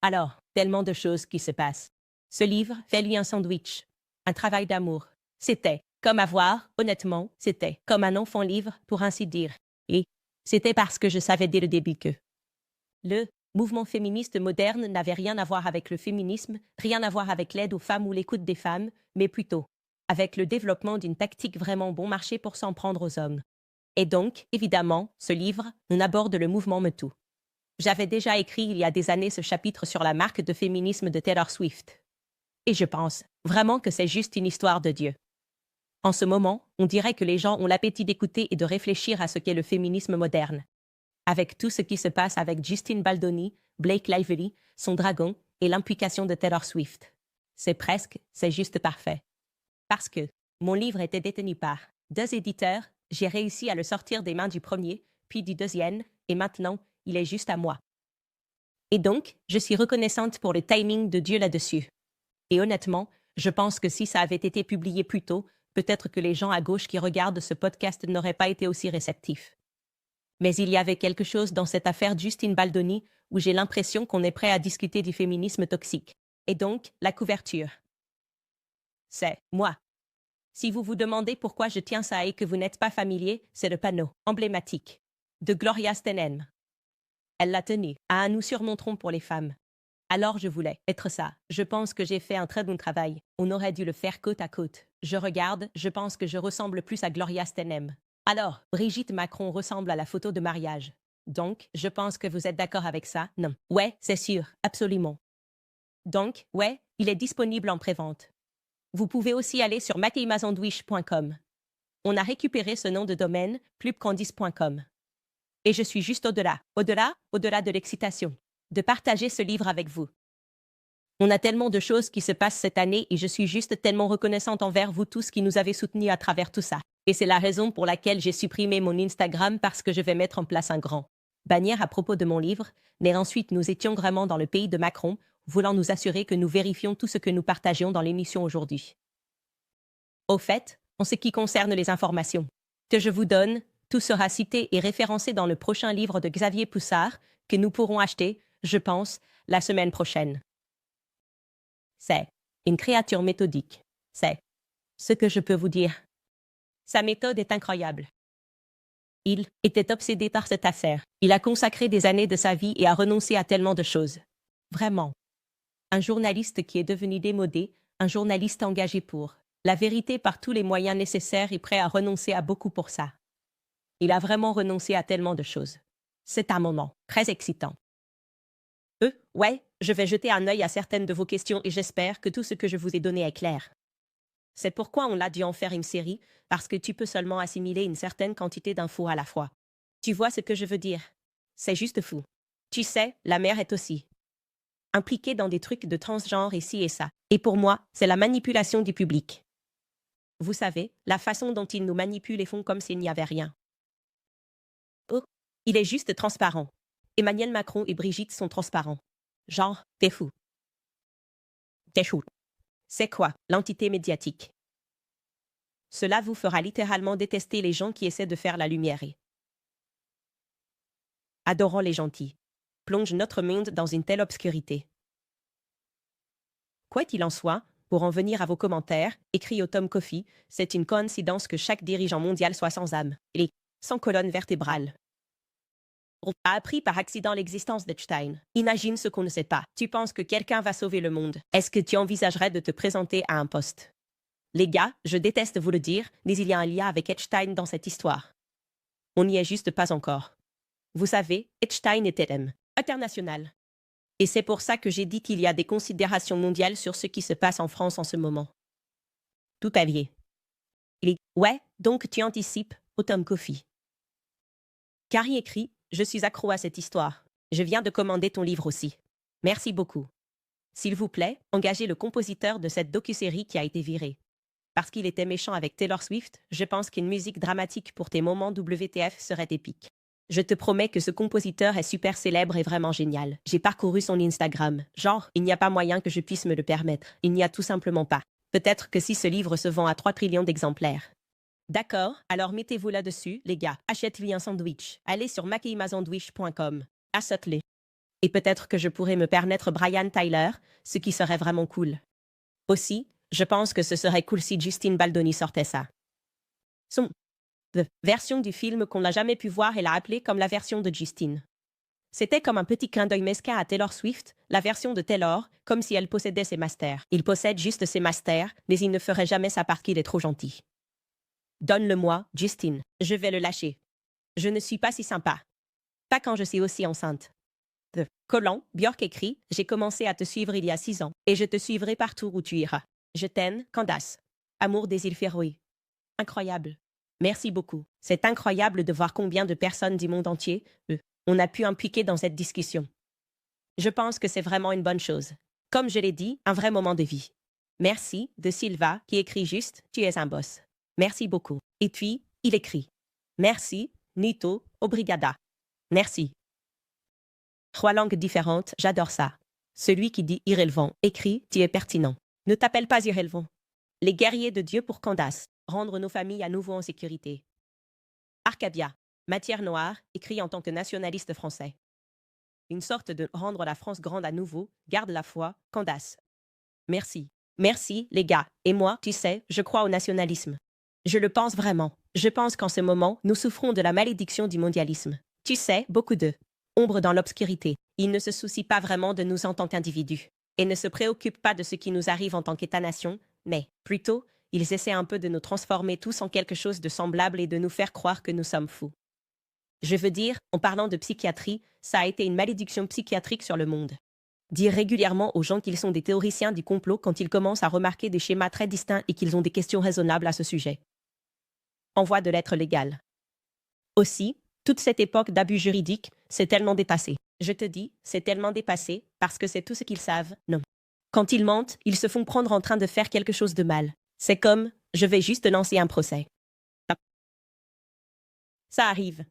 Speaker 1: Alors, tellement de choses qui se passent. Ce livre fait lui un sandwich. Un travail d'amour. C'était comme avoir, honnêtement, c'était comme un enfant livre, pour ainsi dire. Et c'était parce que je savais dès le début que le mouvement féministe moderne n'avait rien à voir avec le féminisme, rien à voir avec l'aide aux femmes ou l'écoute des femmes, mais plutôt avec le développement d'une tactique vraiment bon marché pour s'en prendre aux hommes. Et donc, évidemment, ce livre, on aborde le mouvement MeToo. J'avais déjà écrit il y a des années ce chapitre sur la marque de féminisme de Taylor Swift. Et je pense vraiment que c'est juste une histoire de Dieu. En ce moment, on dirait que les gens ont l'appétit d'écouter et de réfléchir à ce qu'est le féminisme moderne. Avec tout ce qui se passe avec Justin Baldoni, Blake Lively, son dragon et l'implication de Taylor Swift. C'est juste parfait. Parce que mon livre était détenu par 2 éditeurs, j'ai réussi à le sortir des mains du premier, puis du deuxième, et maintenant, il est juste à moi. Et donc, je suis reconnaissante pour le timing de Dieu là-dessus. Et honnêtement, je pense que si ça avait été publié plus tôt, peut-être que les gens à gauche qui regardent ce podcast n'auraient pas été aussi réceptifs. Mais il y avait quelque chose dans cette affaire Justin Baldoni où j'ai l'impression qu'on est prêt à discuter du féminisme toxique. Et donc, la couverture. C'est moi. Si vous vous demandez pourquoi je tiens ça et que vous n'êtes pas familier, c'est le panneau emblématique de Gloria Steinem. Elle l'a tenu à un « Nous surmonterons pour les femmes ». Alors je voulais être ça. Je pense que j'ai fait un très bon travail. On aurait dû le faire côte à côte. Je regarde, je pense que je ressemble plus à Gloria Steinem. Alors, Brigitte Macron ressemble à la photo de mariage. Donc, je pense que vous êtes d'accord avec ça, non? Ouais, c'est sûr, absolument. Donc, ouais, il est disponible en prévente. Vous pouvez aussi aller sur makeimazandwish.com. On a récupéré ce nom de domaine, plupcandice.com. Et je suis juste au-delà de l'excitation, de partager ce livre avec vous. On a tellement de choses qui se passent cette année et je suis juste tellement reconnaissante envers vous tous qui nous avez soutenus à travers tout ça. Et c'est la raison pour laquelle j'ai supprimé mon Instagram parce que je vais mettre en place un grand bannière à propos de mon livre, mais ensuite nous étions vraiment dans le pays de Macron, voulant nous assurer que nous vérifions tout ce que nous partagions dans l'émission aujourd'hui. Au fait, en ce qui concerne les informations que je vous donne, tout sera cité et référencé dans le prochain livre de Xavier Poussard que nous pourrons acheter, je pense, la semaine prochaine. C'est une créature méthodique. C'est ce que je peux vous dire. Sa méthode est incroyable. Il était obsédé par cette affaire. Il a consacré des années de sa vie et a renoncé à tellement de choses. Vraiment. Un journaliste qui est devenu démodé, un journaliste engagé pour la vérité par tous les moyens nécessaires et prêt à renoncer à beaucoup pour ça. Il a vraiment renoncé à tellement de choses. C'est un moment très excitant. Ouais, je vais jeter un œil à certaines de vos questions et j'espère que tout ce que je vous ai donné est clair. C'est pourquoi on a dû en faire une série, parce que tu peux seulement assimiler une certaine quantité d'infos à la fois. Tu vois ce que je veux dire? C'est juste fou. Tu sais, la mère est aussi impliquée dans des trucs de transgenre ici et ça. Et pour moi, c'est la manipulation du public. Vous savez, la façon dont ils nous manipulent et font comme s'il n'y avait rien. Oh, il est juste transparent. Emmanuel Macron et Brigitte sont transparents. Genre, t'es fou. T'es chou. C'est quoi, l'entité médiatique? Cela vous fera littéralement détester les gens qui essaient de faire la lumière et adorant les gentils. Plonge notre monde dans une telle obscurité. Quoi qu'il en soit, pour en venir à vos commentaires, écrits au Tom Coffee, c'est une coïncidence que chaque dirigeant mondial soit sans âme, et sans colonne vertébrale. On a appris par accident l'existence d'Epstein. Imagine ce qu'on ne sait pas. Tu penses que quelqu'un va sauver le monde. Est-ce que tu envisagerais de te présenter à un poste? Les gars, je déteste vous le dire, mais il y a un lien avec Epstein dans cette histoire. On n'y est juste pas encore. Vous savez, Epstein était international. Et c'est pour ça que j'ai dit qu'il y a des considérations mondiales sur ce qui se passe en France en ce moment. Tout à fait. Ouais, donc tu anticipes au Tom Coffee. Carrie écrit: je suis accro à cette histoire. Je viens de commander ton livre aussi. Merci beaucoup. S'il vous plaît, engagez le compositeur de cette docu-série qui a été viré. Parce qu'il était méchant avec Taylor Swift, je pense qu'une musique dramatique pour tes moments WTF serait épique. Je te promets que ce compositeur est super célèbre et vraiment génial. J'ai parcouru son Instagram. Genre, il n'y a pas moyen que je puisse me le permettre. Il n'y a tout simplement pas. Peut-être que si ce livre se vend à 3 trillions d'exemplaires. D'accord, alors mettez-vous là-dessus, les gars. Achète-lui un sandwich. Allez sur makeimazandwish.com. Achète-le. Et peut-être que je pourrais me permettre Brian Tyler, ce qui serait vraiment cool. Aussi, je pense que ce serait cool si Justin Baldoni sortait ça. Son version du film qu'on n'a jamais pu voir et l'a appelée comme la version de Justin. C'était comme un petit clin d'œil mesquin à Taylor Swift, la version de Taylor, comme si elle possédait ses masters. Il possède juste ses masters, mais il ne ferait jamais ça parce qu'il est trop gentil. Donne-le-moi, Justin. Je vais le lâcher. Je ne suis pas si sympa. Pas quand je suis aussi enceinte. Collant, Björk écrit « J'ai commencé à te suivre il y a 6 ans, et je te suivrai partout où tu iras. Je t'aime, Candace. Amour des îles Féroé. » Incroyable. Merci beaucoup. C'est incroyable de voir combien de personnes du monde entier, on a pu impliquer dans cette discussion. Je pense que c'est vraiment une bonne chose. Comme je l'ai dit, un vrai moment de vie. Merci, de Silva, qui écrit juste « Tu es un boss. » Merci beaucoup. Et puis, il écrit « Merci, Nito, Obrigada. » Merci. 3 langues différentes, j'adore ça. Celui qui dit irrélevant écrit « Tu es pertinent. » Ne t'appelle pas irrélevant. Les guerriers de Dieu pour Candace. Rendre nos familles à nouveau en sécurité. Arcadia. Matière noire, écrit en tant que nationaliste français. Une sorte de rendre la France grande à nouveau, garde la foi, Candace. Merci. Merci, les gars. Et moi, tu sais, je crois au nationalisme. Je le pense vraiment. Je pense qu'en ce moment, nous souffrons de la malédiction du mondialisme. Tu sais, beaucoup de ombre dans l'obscurité. Ils ne se soucient pas vraiment de nous en tant qu'individus. Et ne se préoccupent pas de ce qui nous arrive en tant qu'État-nation, mais, plutôt, ils essaient un peu de nous transformer tous en quelque chose de semblable et de nous faire croire que nous sommes fous. Je veux dire, en parlant de psychiatrie, ça a été une malédiction psychiatrique sur le monde. Dire régulièrement aux gens qu'ils sont des théoriciens du complot quand ils commencent à remarquer des schémas très distincts et qu'ils ont des questions raisonnables à ce sujet. Envoi de lettres légales. Aussi, toute cette époque d'abus juridiques, c'est tellement dépassé. Je te dis, c'est tellement dépassé, parce que c'est tout ce qu'ils savent, non. Quand ils mentent, ils se font prendre en train de faire quelque chose de mal. C'est comme, je vais juste lancer un procès. Ça arrive.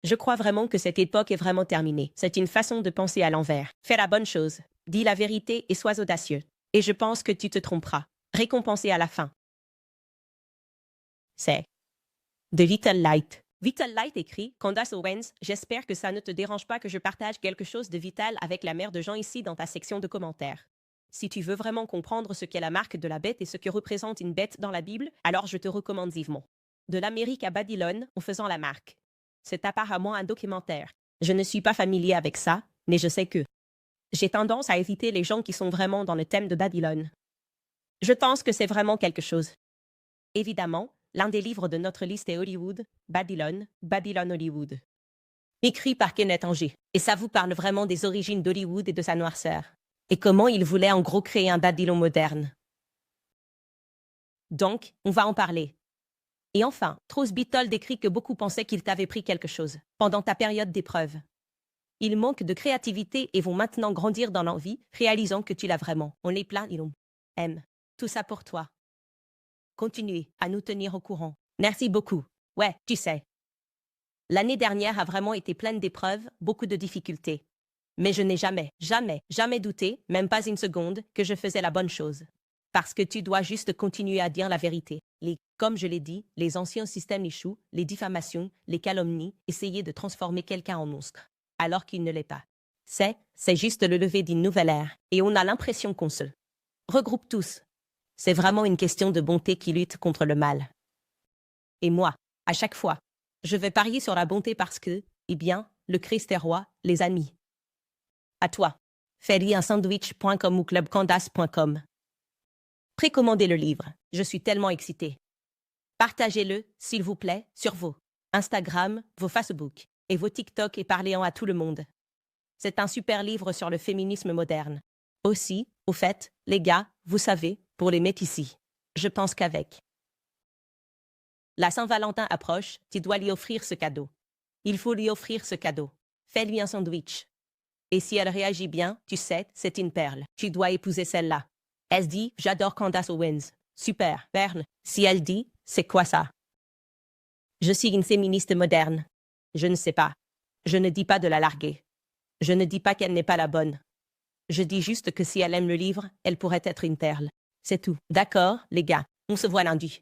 Speaker 1: Je crois vraiment que cette époque est vraiment terminée. C'est une façon de penser à l'envers. Fais la bonne chose. Dis la vérité et sois audacieux. Et je pense que tu te tromperas. Récompensé à la fin. C'est The Little Light. Little Light écrit « Candace Owens, j'espère que ça ne te dérange pas que je partage quelque chose de vital avec la mère de Jean ici dans ta section de commentaires. Si tu veux vraiment comprendre ce qu'est la marque de la bête et ce que représente une bête dans la Bible, alors je te recommande vivement. De l'Amérique à Babylone en faisant la marque. C'est apparemment un documentaire. Je ne suis pas familier avec ça, mais je sais que j'ai tendance à éviter les gens qui sont vraiment dans le thème de Babylone. Je pense que c'est vraiment quelque chose. Évidemment, l'un des livres de notre liste est Hollywood, Babylone, Babylone Hollywood. Écrit par Kenneth Anger. Et ça vous parle vraiment des origines d'Hollywood et de sa noirceur. Et comment il voulait en gros créer un Babylone moderne. Donc, on va en parler. Et enfin, Trost Bittel décrit que beaucoup pensaient qu'il t'avait pris quelque chose pendant ta période d'épreuve. Ils manquent de créativité et vont maintenant grandir dans l'envie, réalisant que tu l'as vraiment. On les plaint, ils aiment. Tout ça pour toi. Continuez à nous tenir au courant. Merci beaucoup. Ouais, tu sais. L'année dernière a vraiment été pleine d'épreuves, beaucoup de difficultés. Mais je n'ai jamais, jamais, jamais douté, même pas une seconde, que je faisais la bonne chose. Parce que tu dois juste continuer à dire la vérité. Comme je l'ai dit, les anciens systèmes échouent, les diffamations, les calomnies, essayer de transformer quelqu'un en monstre, alors qu'il ne l'est pas. C'est juste le lever d'une nouvelle ère, et on a l'impression qu'on se regroupe tous. C'est vraiment une question de bonté qui lutte contre le mal. Et moi, à chaque fois, je vais parier sur la bonté parce que, eh bien, le Christ est roi, les amis. À toi. Fais-lui un sandwich.com ou clubcandace.com. Précommandez le livre. Je suis tellement excitée. Partagez-le, s'il vous plaît, sur vos Instagram, vos Facebook et vos TikTok et parlez-en à tout le monde. C'est un super livre sur le féminisme moderne. Aussi, au fait, les gars, vous savez, pour les métis, je pense qu'avec la Saint-Valentin approche, tu dois lui offrir ce cadeau. Il faut lui offrir ce cadeau. Fais-lui un sandwich. Et si elle réagit bien, tu sais, c'est une perle. Tu dois épouser celle-là. Elle dit, j'adore Candace Owens. Super, perle. Si elle dit, c'est quoi ça? Je suis une féministe moderne. Je ne sais pas. Je ne dis pas de la larguer. Je ne dis pas qu'elle n'est pas la bonne. Je dis juste que si elle aime le livre, elle pourrait être une perle. C'est tout. D'accord, les gars. On se voit lundi.